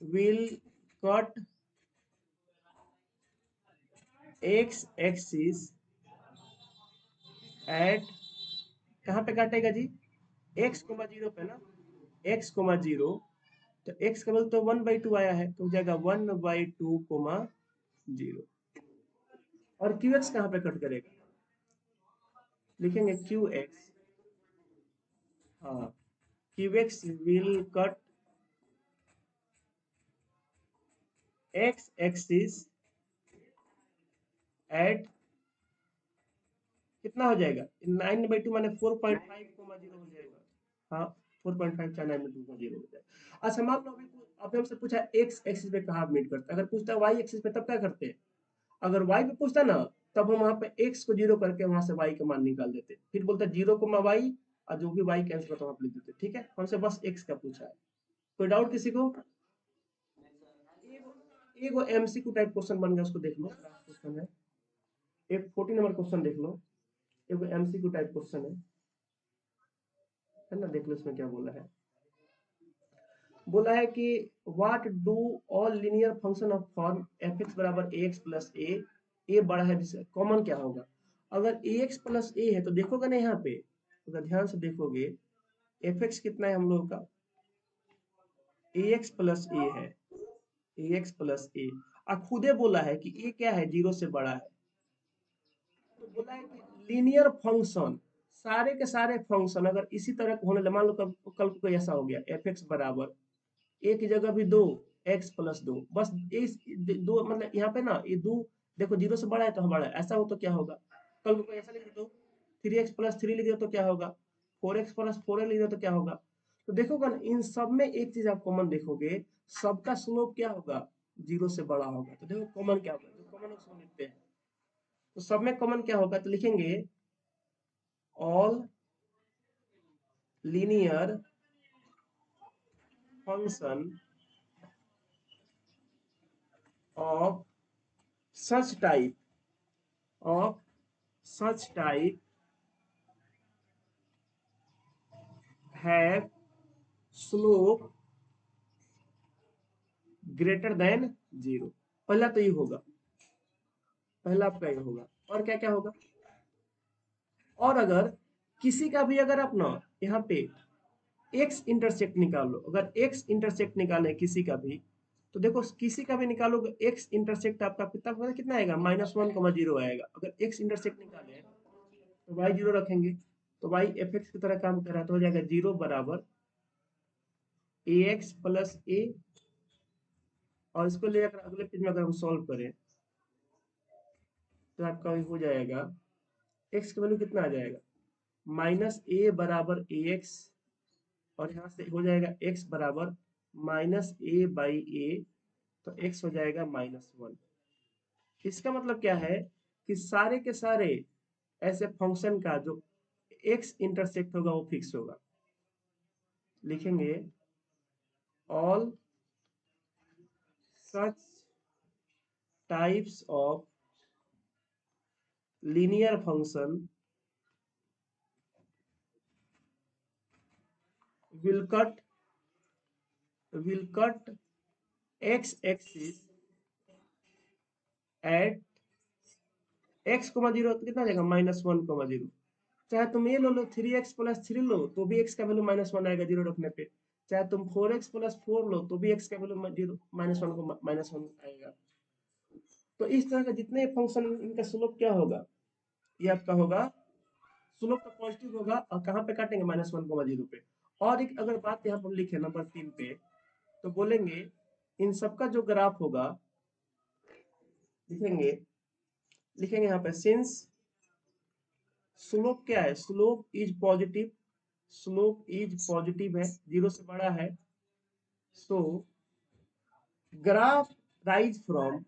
will cut x axis at, कहाँ पे काटेगा जी, x, 0 पे ना, x, 0, तो x का वैल्यू तो 1/2 आया है, तो हो जाएगा 1/2, 0। और qx कहाँ पे कट करेगा, लिखेंगे qx, हाँ, qx will cut x axis at, कितना हो जाएगा, 9/2 माने 4.5, 0 हो जाएगा, हाँ 4.5 चाहे 9/2 का 0 हो जाएगा। अच्छा मान लो अभी हमसे पूछा x एक्सिस पे कहाँ मीट करता है, अगर पूछता है y एक्सिस पे तब क्या करते हैं, अगर y पे पूछता ना तब हम वहां पे x को 0 करके वहां से y का मान निकाल देते, फिर बोलते 0, y, और जो भी y कैंसिल करता वहां पे लिख देते, ठीक है, हमसे बस x का पूछा है। कोई डाउट किसी को, एगो एमसीक्यू टाइप क्वेश्चन बन गया, उसको देख लो, लास्ट क्वेश्चन है, एक 40 नंबर क्वेश्चन देख लो, एगो एमसीक्यू टाइप क्वेश्चन है ना, देख लो इसमें क्या बोला है। बोला है कि what do all linear function of form F x बराबर ए एक्स प्लस ए बड़ा है, जिससे कॉमन क्या होगा, अगर ए एक्स प्लस ए है तो देखोगे ना यहाँ पे, अगर ध्यान से देखोगे एफ एक्स कितना है हम लोग का, ए एक्स प्लस ए है, ए एक्स प्लस ए, और खुदे बोला है कि ए क्या है, 0 से बड़ा है, तो बोला है कि लीनियर फंक्शन, सारे के सारे फंक्शन अगर इसी तरह के होने, मान लो कल को ऐसा हो गया एफ एक्स बराबर एक की जगह भी 2, एक्स प्लस 2, बस इस दो, मतलब यहाँ पे ना ये 2 देखो 0 से बड़ा है तो बड़ा है, ऐसा हो तो क्या होगा, कल को ऐसा लिख दो 3x प्लस 3 लिख दो तो क्या होगा, 4x प्लस 4 लिख दो तो क्या होगा, तो देखोगे ना इन सब में एक चीज आप कॉमन देखोगे, सबका स्लोप क्या होगा, 0 से बड़ा होगा, तो देखो कॉमन क्या होगा, जो कॉमन उसको लिखते हैं, तो सब में कॉमन क्या होगा, तो लिखेंगे all linear function of such of such type have slope greater than 0, पहला तो ये होगा, पहला आपका ये होगा, और क्या क्या होगा, और अगर किसी का भी अगर आप ना यहाँ पे x इंटरसेक्ट निकाल लो, अगर x इंटरसेक्ट निकाले किसी का भी, तो देखो किसी का भी निकालोगे x इंटरसेक्ट आपका कितना आएगा, -1,0 आएगा, अगर x इंटरसेक्ट निकाले तो y 0 रखेंगे, तो y एफ एक्स की तरह काम कर रहा है, तो हो जाएगा 0 बराबर ए एक्स प्लस ए, और इसको लेकर अगले पेज में अगर हम सॉल्व करें तो आपका हो जाएगा x का वैल्यू कितना आ जाएगा, -a बराबर ए एक्स, और यहाँ से हो जाएगा x बराबर -a/a, तो x हो जाएगा -1। इसका मतलब क्या है कि सारे के सारे ऐसे फंक्शन का जो x इंटरसेक्ट होगा वो फिक्स होगा, लिखेंगे all such types of linear function will cut x axis at x, 0, तो कितना आ जाएगा, -1,0, चाहे तुम ये लो 3x प्लस 3 लो तो भी x का वैल्यू -1 आएगा 0 रखने पे, चाहे तुम 4x प्लस 4 लो तो भी x का वैल्यू -1 को -1 आएगा, तो इस तरह का जितने फंक्शन इनका स्लोप क्या होगा, ये आपका होगा स्लोप का पॉजिटिव होगा, और कहाँ पे काटेंगे, -1,0 पे। और एक अगर बात यहाँ पर लिखे नंबर 3 पे, तो बोलेंगे इन सबका जो ग्राफ होगा, लिखेंगे लिखेंगे यहाँ पे सिंस स्लोप क्या है, slope is positive, slope is positive है, 0 से बड़ा है, सो graph rise from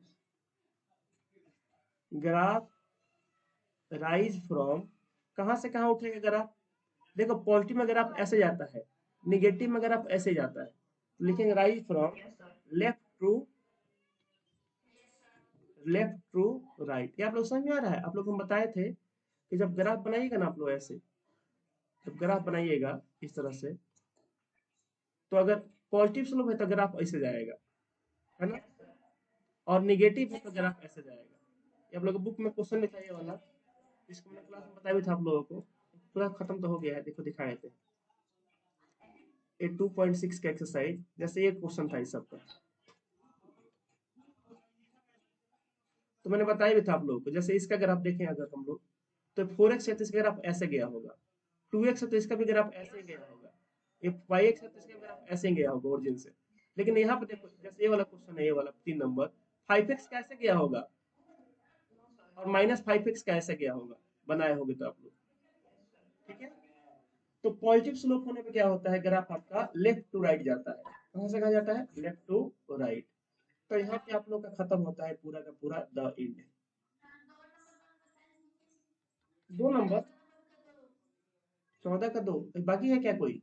graph rise from कहाँ से कहाँ उठेगा ग्राफ, देखो पॉजिटिव में ग्राफ ऐसे जाता है, निगेटिव में ग्राफ ऐसे जाता है, तो लिखेंगे rise from left to right, ये आप लोग समझ में आ रहा है, आप लोग को हम बताए थे कि जब ग्राफ बनाइएगा ना आप लोग ऐसे, जब ग्राफ बनाइएगा इस तरह से, तो अगर पॉजिटिव स्लोप है तो ग्राफ ऐसे जाएगा, है ना, और निगेटिव है तो ग्राफ ऐसे जाएगा। ये आप लोगों को बुक में क्वेश्चन लिखा है ये वाला, इसको मैंने क्लास में बताया भी था आप लोगों को, पूरा खत्म तो हो गया है, देखो दिखाए थे ये 2.6 का एक्सरसाइज, जैसे ये क्वेश्चन था इस सबका, तो मैंने बताया भी था आप लोगों को, जैसे इसका ग्राफ देखें अगर हम लोग, तो 4x है तो इसका ग्राफ ऐसे गया होगा, 2x है तो इसका भी ग्राफ ऐसे ही गया होगा, ये 5x है तो इसका ग्राफ ऐसे ही गया होगा ओरिजिन से। लेकिन यहाँ पे देखो, जैसे ये वाला क्वेश्चन है, ये वाला 3 नंबर, 5x कैसे गया होगा और -5x कैसे गया होगा, बनाए होगे तो आप लोग, ठीक है। तो पॉजिटिव स्लोप होने पे क्या होता है, ग्राफ आपका लेफ्ट टू राइट जाता है, कहाँ से कहाँ जाता है, लेफ्ट टू राइट। तो यहाँ पे आप लोग का खत्म होता है पूरा का पूरा द एंड। 2 नंबर, 14 का 2, बाकी है क्या कोई?